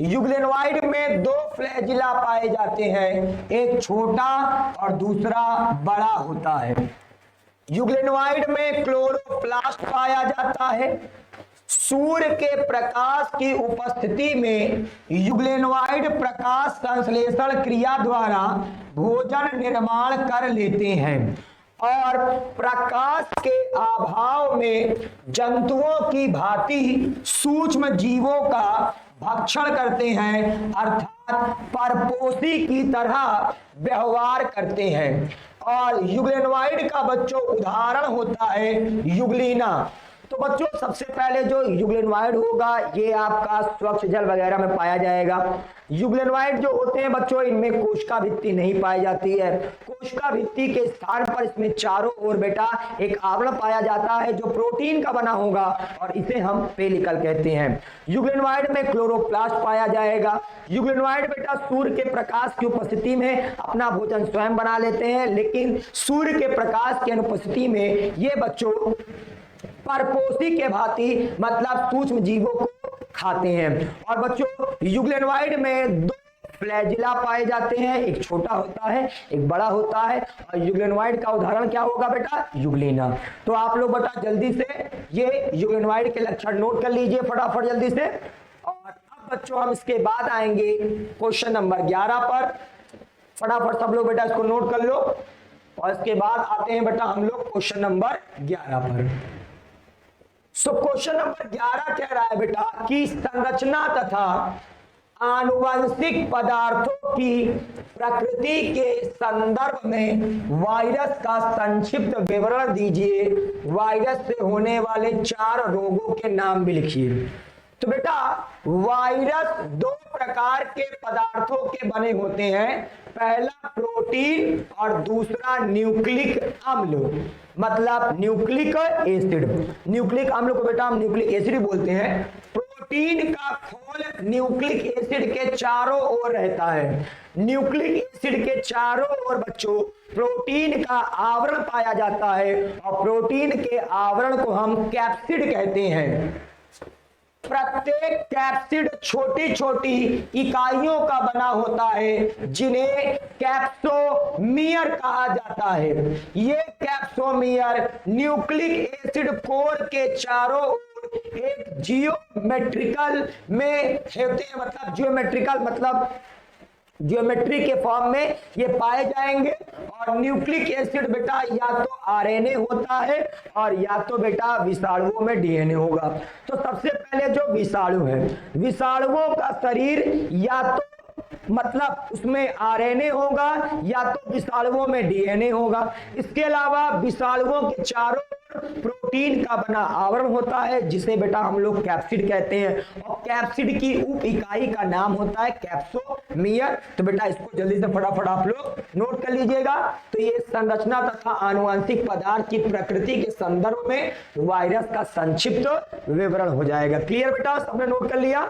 [SPEAKER 1] युग्लिनोइड में दो फ्लैजिला पाए जाते हैं, एक छोटा और दूसरा बड़ा होता है। युग्लिनोइड में क्लोरोप्लास्ट पाया जाता है। सूर्य के प्रकाश की उपस्थिति में युग्लिनोइड प्रकाश संश्लेषण क्रिया द्वारा भोजन निर्माण कर लेते हैं और प्रकाश के अभाव में जंतुओं की भांति सूक्ष्म जीवों का भक्षण करते हैं, अर्थात परपोषी की तरह व्यवहार करते हैं। और युग्लिनोइड का बच्चों उदाहरण होता है युग्लिना। तो बच्चों, सबसे पहले जो युग्लिनोइड होगा ये आपका स्वच्छ जल वगैरह में पाया जाएगा। युग्लिनोइड जो होते हैं बच्चों, इनमें कोशिका भित्ति नहीं पाई जाती है। कोशिका भित्ति के स्थान पर इसमें चारों ओर बेटा एक आवरण पाया जाता है जो प्रोटीन का बना होगा और इसे हम पेलिकल कहते हैं। युग्लिनोइड में क्लोरोप्लास्ट पाया जाएगा। युग्लिनोइड बेटा सूर्य के प्रकाश की उपस्थिति में अपना भोजन स्वयं बना लेते हैं, लेकिन सूर्य के प्रकाश की अनुपस्थिति में ये बच्चों परपोषी के भांति मतलब सूक्ष्म जीवों को खाते हैं। और बच्चों, युग्लिनोइड में दो फ्लैजिला पाए जाते हैं, एक छोटा होता है एक बड़ा होता है। और युग्लिनोइड का उदाहरण क्या होगा बेटा? युग्लिना। तो आप लोग बेटा जल्दी से ये युग्लिनोइड के लक्षण नोट कर लीजिए फटाफट जल्दी से। और अब बच्चों हम इसके बाद आएंगे क्वेश्चन नंबर 11 पर। फटाफट सब लोग बेटा इसको नोट कर लो। और इसके बाद आते हैं बेटा हम लोग क्वेश्चन नंबर 11 पर। सो क्वेश्चन नंबर 11 कह रहा है बेटा कि संरचना तथा आनुवंशिक पदार्थों की प्रकृति के संदर्भ में वायरस का संक्षिप्त विवरण दीजिए। वायरस से होने वाले 4 रोगों के नाम भी लिखिए। तो बेटा वायरस 2 प्रकार के पदार्थों के बने होते हैं, पहला प्रोटीन और दूसरा न्यूक्लिक अम्ल मतलब न्यूक्लिक एसिड। न्यूक्लिक अम्ल को बेटा हम न्यूक्लिक एसिड बोलते हैं। प्रोटीन का खोल न्यूक्लिक एसिड के चारों ओर रहता है। न्यूक्लिक एसिड के चारों ओर बच्चों प्रोटीन का आवरण पाया जाता है और प्रोटीन के आवरण को हम कैप्सिड कहते हैं। प्रत्येक कैप्सिड छोटी छोटी इकाइयों का बना होता है जिन्हें कैप्सोमियर कहा जाता है। ये कैप्सोमियर न्यूक्लिक एसिड कोर के चारों ओर एक जियोमेट्रिकल में होते हैं, मतलब जियोमेट्रिकल मतलब ज्योमेट्री के फॉर्म में ये पाए जाएंगे। और न्यूक्लिक एसिड बेटा या तो आरएनए होता है और या तो बेटा विषाणुओं में डीएनए होगा। तो सबसे पहले जो विषाणु है, विषाणुओं का शरीर या तो मतलब उसमें आरएनए होगा या तो विषाणुओं में डीएनए होगा। इसके अलावा विषाणुओं के चारों प्रोटीन का बना आवरण होता है जिसे बेटा हम लोग कैप्सिड कहते हैं, और कैप्सिड की उप इकाई का नाम होता है कैप्सोमियर। तो बेटा इसको जल्दी से फटाफट आप लोग नोट कर लीजिएगा। तो ये संरचना तथा आनुवंशिक पदार्थ की प्रकृति के संदर्भ में वायरस का संक्षिप्त विवरण हो जाएगा। क्लियर बेटा, सबने नोट कर लिया?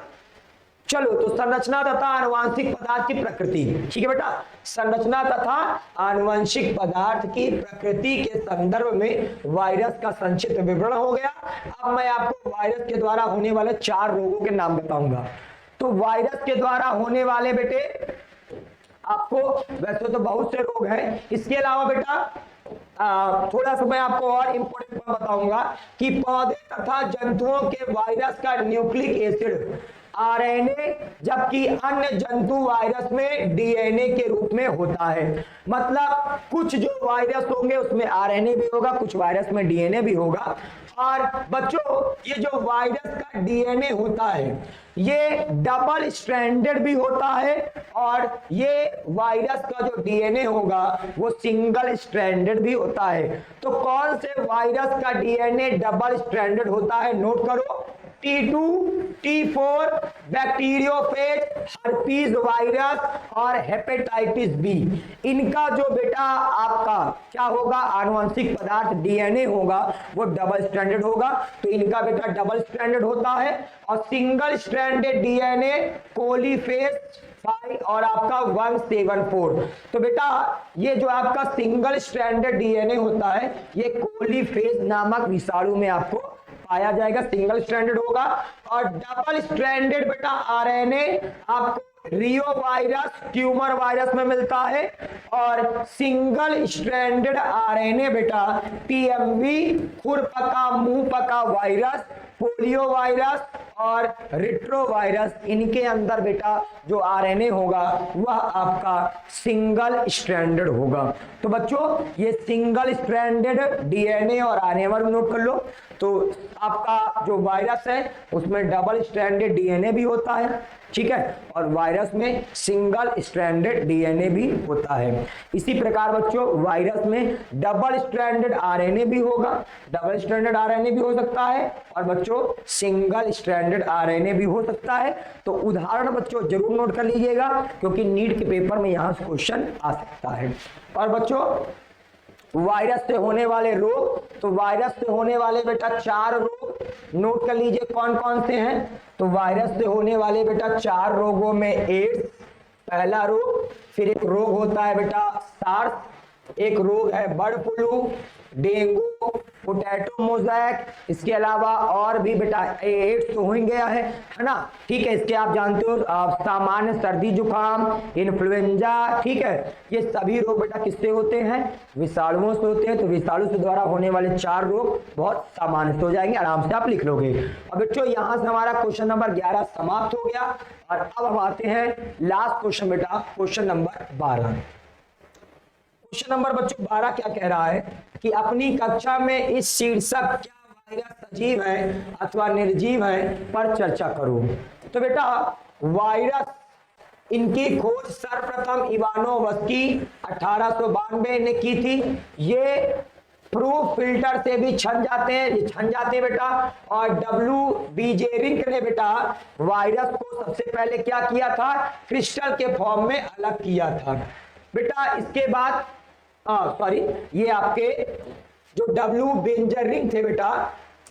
[SPEAKER 1] चलो, तो संरचना तथा आनुवंशिक पदार्थ की प्रकृति, ठीक है बेटा, संरचना तथा आनुवंशिक पदार्थ की प्रकृति के संदर्भ में वायरस का संक्षिप्त विवरण हो गया। अब मैं आपको वायरस के द्वारा होने वाले 4 रोगों के नाम बताऊंगा। तो वायरस के द्वारा होने वाले बेटे आपको वैसे तो बहुत से रोग हैं, इसके अलावा बेटा थोड़ा सा मैं आपको और इंपॉर्टेंट बताऊंगा कि पौधे तथा जंतुओं के वायरस का न्यूक्लिक एसिड आरएनए, जबकि अन्य जंतु वायरस में डीएनए के रूप में होता है। मतलब कुछ जो वायरस होंगे उसमें आरएनए भी होगा, कुछ वायरस में डीएनए भी होगा। और बच्चों ये जो वायरस का डीएनए होता है ये डबल स्ट्रैंडेड भी होता है, और ये वायरस का जो डीएनए होगा वो सिंगल स्ट्रैंडेड भी होता है। तो कौन से वायरस का डीएनए डबल स्ट्रैंडेड होता है, नोट करो। T2, T4, bacteriophage, herpes virus और हेपेटाइटिस बी। इनका जो बेटा आपका क्या होगा, आनुवंशिक पदार्थ डीएनए होगा वो डबल स्ट्रैंडेड होगा। तो इनका बेटा डबल स्ट्रैंडेड होता है। और सिंगल स्ट्रैंडेड डीएनए कोलीफेज 5 और आपका 174। तो बेटा ये जो आपका सिंगल स्ट्रैंडेड डीएनए होता है ये कोलीफेज नामक विषाणु में आपको पाया जाएगा, सिंगल स्ट्रैंडेड होगा। और डबल स्ट्रैंडेड बेटा आरएनए आपको रियो वायरस, ट्यूमर वायरस में मिलता है। और सिंगल स्ट्रैंडेड आरएनए बेटा टीएमवी, खुरपका मुंहपका वायरस, पोलियो वायरस और रिट्रो वायरस, इनके अंदर बेटा जो आरएनए होगा वह आपका सिंगल स्ट्रैंडेड होगा। तो बच्चों ये सिंगल स्ट्रैंडेड डीएनए और आरएनए नोट कर लो। तो आपका जो वायरस है उसमें डबल स्ट्रैंडेड डीएनए भी होता है, ठीक है, और वायरस में सिंगल स्ट्रैंडेड डीएनए भी होता है। इसी प्रकार बच्चों वायरस में डबल स्ट्रैंडेड आरएनए भी होगा, डबल स्ट्रैंडेड आरएनए भी हो सकता है, और बच्चों सिंगल स्ट्रैंडेड आरएनए भी हो सकता है। तो उदाहरण बच्चों जरूर नोट कर लीजिएगा क्योंकि नीट के पेपर में यहां से क्वेश्चन आ सकता है। और बच्चों वायरस से होने वाले रोग, तो वायरस से होने वाले बेटा 4 रोग नोट कर लीजिए कौन कौन से हैं। तो वायरस से होने वाले बेटा 4 रोगों में एड्स पहला रोग, फिर एक रोग होता है बेटा सार्स, एक रोग है bird flu, dengue, potato mosaic, इसके अलावा और भी बेटा एड्स तो हो ही गया है ना, ठीक है। इसके आप जानते हो सामान्य सर्दी जुकाम, इन्फ्लुएंजा, ठीक है, ये सभी रोग बेटा किससे होते हैं, विषाणुओं से होते हैं। तो विषाणु से द्वारा होने वाले 4 रोग बहुत सामान्य हो जाएंगे, आराम से आप लिख लोगे। अब बच्चों यहाँ से हमारा क्वेश्चन नंबर 11 समाप्त हो गया। और अब हम आते हैं लास्ट क्वेश्चन बेटा, क्वेश्चन नंबर 12। क्वेश्चन नंबर बच्चों 12 क्या कह रहा है कि अपनी कक्षा में इस शीर्षक क्या वायरस सजीव है अथवा निर्जीव है पर चर्चा करो। तो बेटा वायरस इनकी खोज सर्वप्रथम इवानोवस्की 1892 ने की थी। ये प्रूफ फिल्टर से भी छन जाते हैं, ये छन जाते हैं बेटा। और डब्ल्यू बीजेरिंक ने बेटा वायरस को सबसे पहले क्या किया था, क्रिस्टल के फॉर्म में अलग किया था बेटा। इसके बाद ये आपके जो डब्ल्यू बेंजरिंग थे बेटा,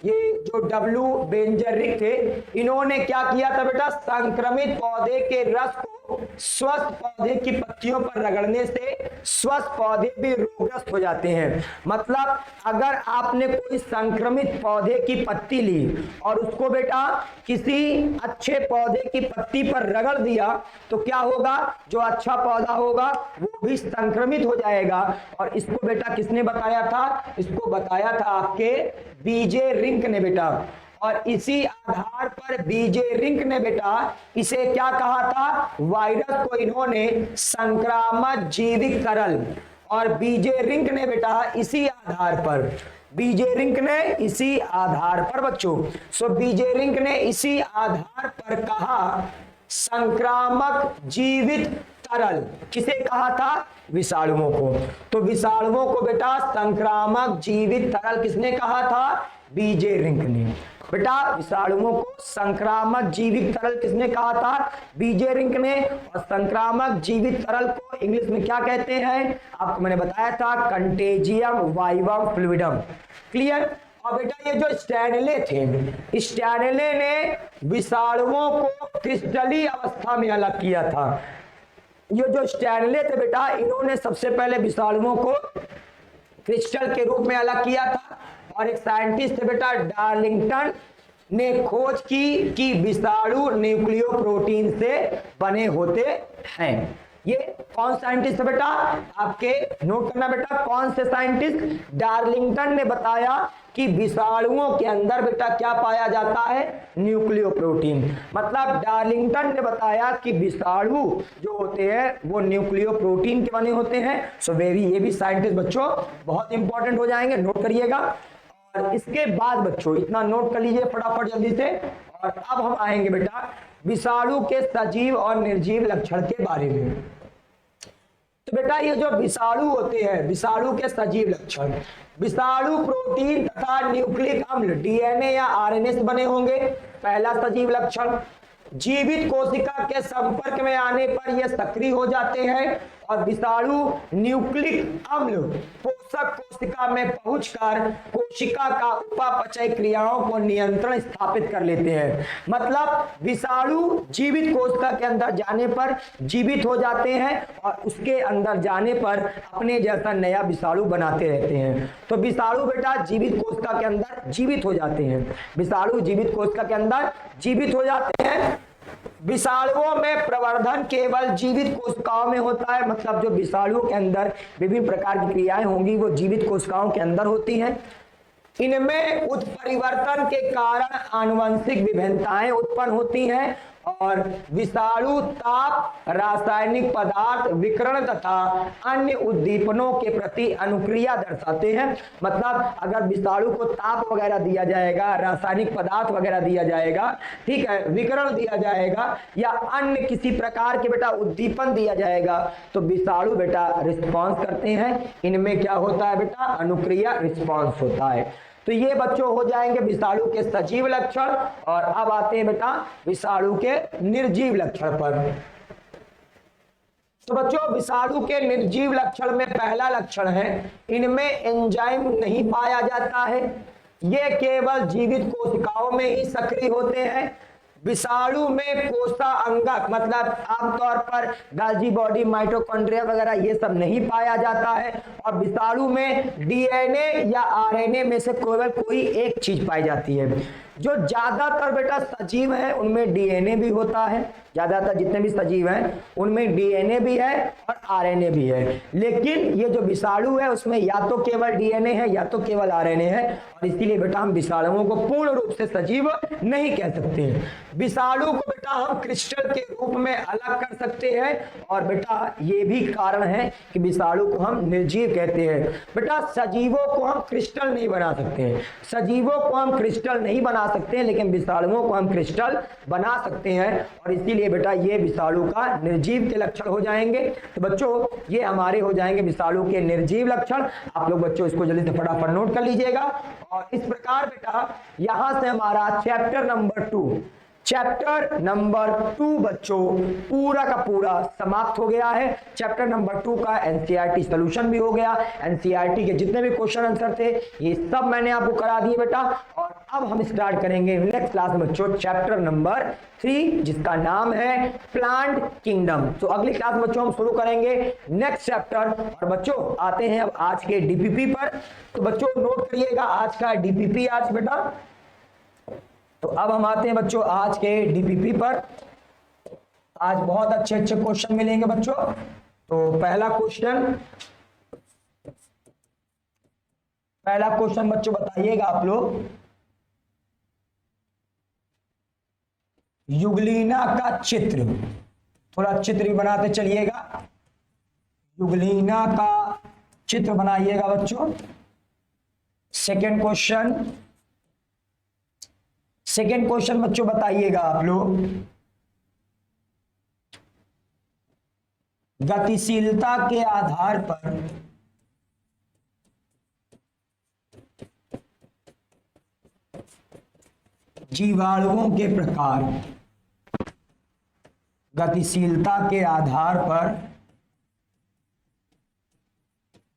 [SPEAKER 1] ये जो डब्ल्यू बेंजरिंग थे, इन्होंने क्या किया था बेटा, संक्रमित पौधे के रस को स्वस्थ पौधे की पत्तियों पर रगड़ने से स्वस्थ पौधे भी रोगग्रस्त हो जाते हैं। मतलब अगर आपने कोई संक्रमित पौधे की पत्ती ली और उसको बेटा किसी अच्छे पौधे की पत्ती पर रगड़ दिया तो क्या होगा, जो अच्छा पौधा होगा वो भी संक्रमित हो जाएगा। और इसको बेटा किसने बताया था, इसको बताया था आपके बीजे रिंक ने बेटा। और इसी आधार पर बीजे रिंक ने बेटा इसे क्या कहा था, वायरस को इन्होंने संक्रामक जीवित तरल, और बीजे रिंक ने बेटा इसी आधार पर, बीजे रिंक ने इसी आधार पर बच्चों, सो बीजे रिंक ने इसी आधार पर कहा संक्रामक जीवित तरल, किसे कहा था, विषाणुओं को। तो विषाणुओं को बेटा संक्रामक जीवित तरल किसने कहा था, बीजे रिंक ने। बेटा विषाणुओं को संक्रामक जीवित तरल किसने कहा था, बीजे रिंक ने। और संक्रामक जीवित तरल को इंग्लिश में क्या कहते हैं, आपको मैंने बताया था, कंटेजियम वाइवम फ्लूइडम। क्लियर। और बेटा ये जो स्टैनले थे, स्टैनले ने विषाणुओं को क्रिस्टलीय अवस्था में अलग किया था। ये जो स्टैनले थे बेटा, इन्होंने सबसे पहले विषाणुओं को क्रिस्टल के रूप में अलग किया था। और एक साइंटिस्ट थे बेटा डार्लिंगटन ने खोज की कि विषाणु न्यूक्लियो प्रोटीन से बने होते हैं। ये कौन साइंटिस्ट है बेटा, आपके नोट करना बेटा, कौन से साइंटिस्ट, डार्लिंगटन ने बताया कि विषाणुओं के अंदर बेटा क्या पाया जाता है, न्यूक्लियो प्रोटीन। मतलब डार्लिंगटन ने बताया कि विषाणु जो होते हैं वो न्यूक्लियो प्रोटीन के बने होते हैं। सो ये भी साइंटिस्ट बच्चों बहुत इंपॉर्टेंट हो जाएंगे, नोट करिएगा। और इसके बाद बच्चों इतना नोट कर लीजिए फटाफट जल्दी से। और अब हम आएंगे बेटा विषाणु के सजीव और निर्जीव लक्षण के बारे में। तो बेटा ये जो विषाणु होते हैं, विषाणु के सजीव लक्षण, विषाणु प्रोटीन तथा न्यूक्लिक अम्ल डीएनए या आरएनए से बने होंगे, पहला सजीव लक्षण। जीवित कोशिका के संपर्क में आने पर यह सक्रिय हो जाते हैं और विषाणु न्यूक्लिक अम्ल पोषक कोशिका में पहुंचकर कोशिका का उपापचय क्रियाओं को नियंत्रण स्थापित कर लेते हैं। मतलब विषाणु जीवित कोशिका के अंदर जाने पर जीवित हो जाते हैं और उसके अंदर जाने पर अपने जैसा नया विषाणु बनाते रहते हैं। तो विषाणु बेटा जीवित कोशिका के अंदर जीवित हो जाते हैं, विषाणु जीवित कोशिका के अंदर जीवित हो जाते हैं। विषाणुओं में प्रवर्धन केवल जीवित कोशिकाओं में होता है। मतलब जो विषाणुओं के अंदर विभिन्न प्रकार की क्रियाएं होंगी वो जीवित कोशिकाओं के अंदर होती हैं। इनमें उत्परिवर्तन के कारण आनुवंशिक विभिन्नताएं उत्पन्न होती हैं और विषाणु ताप, रासायनिक पदार्थ, विकिरण तथा अन्य उद्दीपनों के प्रति अनुक्रिया दर्शाते हैं। मतलब अगर विषाणु को ताप वगैरह दिया जाएगा, रासायनिक पदार्थ वगैरह दिया जाएगा, ठीक है, विकिरण दिया जाएगा या अन्य किसी प्रकार के बेटा उद्दीपन दिया जाएगा तो विषाणु बेटा रिस्पॉन्स करते हैं। इनमें क्या होता है बेटा, अनुक्रिया रिस्पॉन्स होता है। तो ये बच्चों हो जाएंगे विषाणु के सजीव लक्षण। और अब आते हैं बेटा विषाणु के निर्जीव लक्षण पर। तो बच्चों विषाणु के निर्जीव लक्षण में पहला लक्षण है इनमें एंजाइम नहीं पाया जाता है। ये केवल जीवित कोशिकाओं में ही सक्रिय होते हैं। विषाणु में कोशा अंगक मतलब आमतौर पर गाल्जी बॉडी, माइटोकॉन्ड्रिया वगैरह ये सब नहीं पाया जाता है। और विषाणु में डीएनए या आरएनए में से केवल कोई एक चीज पाई जाती है। जो ज्यादातर बेटा सजीव है उनमें डीएनए भी होता है, ज्यादातर जितने भी सजीव हैं उनमें डीएनए भी है और आरएनए भी है। लेकिन ये जो विषाणु है उसमें या तो केवल डीएनए है या तो केवल आरएनए है और इसीलिए बेटा हम विषाणुओं को पूर्ण रूप से सजीव नहीं कह सकते। विषाणु को बेटा हम क्रिस्टल के रूप में अलग कर सकते हैं और बेटा ये भी कारण है कि विषाणु को हम निर्जीव कहते हैं। बेटा सजीवों को हम क्रिस्टल नहीं बना सकते हैं, सजीवों को हम क्रिस्टल नहीं बना सकते हैं, लेकिन विषाणुओं को हम क्रिस्टल बना सकते हैं और इसीलिए बेटा ये विषाणु का निर्जीव के लक्षण हो जाएंगे। तो बच्चों ये हमारे हो जाएंगे विषाणु के निर्जीव लक्षण। आप लोग बच्चों इसको जल्दी से फटाफट नोट कर लीजिएगा। और इस प्रकार बेटा यहां से हमारा चैप्टर नंबर 2 बच्चों पूरा का पूरा समाप्त हो गया है। चैप्टर नंबर 2 का एनसीईआरटी सॉल्यूशन भी हो गया। एनसीईआरटी के जितने भी क्वेश्चन आंसर थे ये सब मैंने आपको करा दिए बेटा। और अब हम स्टार्ट करेंगे नेक्स्ट क्लास में बच्चों चैप्टर नंबर 3 जिसका नाम है प्लांट किंगडम। तो अगली क्लास में बच्चों हम शुरू करेंगे नेक्स्ट चैप्टर। और बच्चों आते हैं अब आज के डीपीपी पर। तो बच्चों नोट करिएगा आज का डीपीपी आज बेटा। तो अब हम आते हैं बच्चों आज के डीपीपी पर। आज बहुत अच्छे अच्छे क्वेश्चन मिलेंगे बच्चों। तो पहला क्वेश्चन बच्चों बताइएगा आप लोग, युगलीना का चित्र, थोड़ा चित्र भी बनाते चलिएगा। युगलीना का चित्र बनाइएगा बच्चों। सेकंड क्वेश्चन बच्चों बताइएगा आप लोग, गतिशीलता के आधार पर जीवाणुओं के प्रकार, गतिशीलता के आधार पर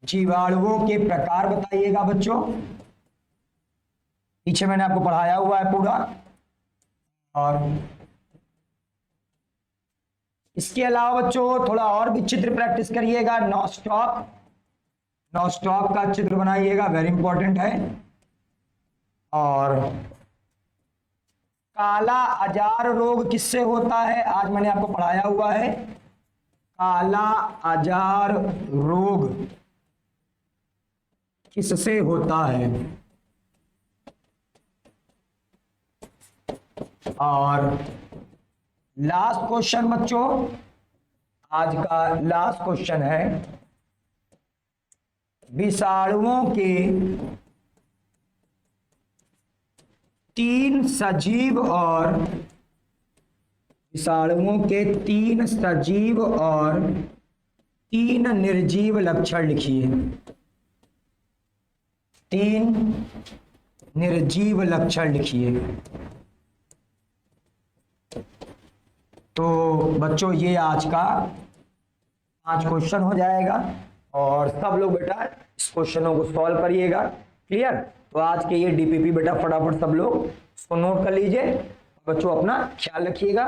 [SPEAKER 1] जीवाणुओं के प्रकार बताइएगा बच्चों। पीछे मैंने आपको पढ़ाया हुआ है पूरा। और इसके अलावा बच्चों थोड़ा और भी चित्र प्रैक्टिस करिएगा। नॉस्टॉक का चित्र बनाइएगा, वेरी इंपॉर्टेंट है। और काला अजार रोग किससे होता है, आज मैंने आपको पढ़ाया हुआ है। काला अजार रोग किससे होता है। और लास्ट क्वेश्चन बच्चों, आज का लास्ट क्वेश्चन है, विषाणुओं के 3 सजीव और विषाणुओं के 3 सजीव और 3 निर्जीव लक्षण लिखिए। 3 निर्जीव लक्षण लिखिए। तो बच्चों ये आज का 5 क्वेश्चन हो जाएगा और सब लोग बेटा इस क्वेश्चनों को सॉल्व करिएगा। क्लियर? तो आज के ये डीपीपी बेटा फटाफट सब लोग इसको नोट कर लीजिए। बच्चों अपना ख्याल रखिएगा।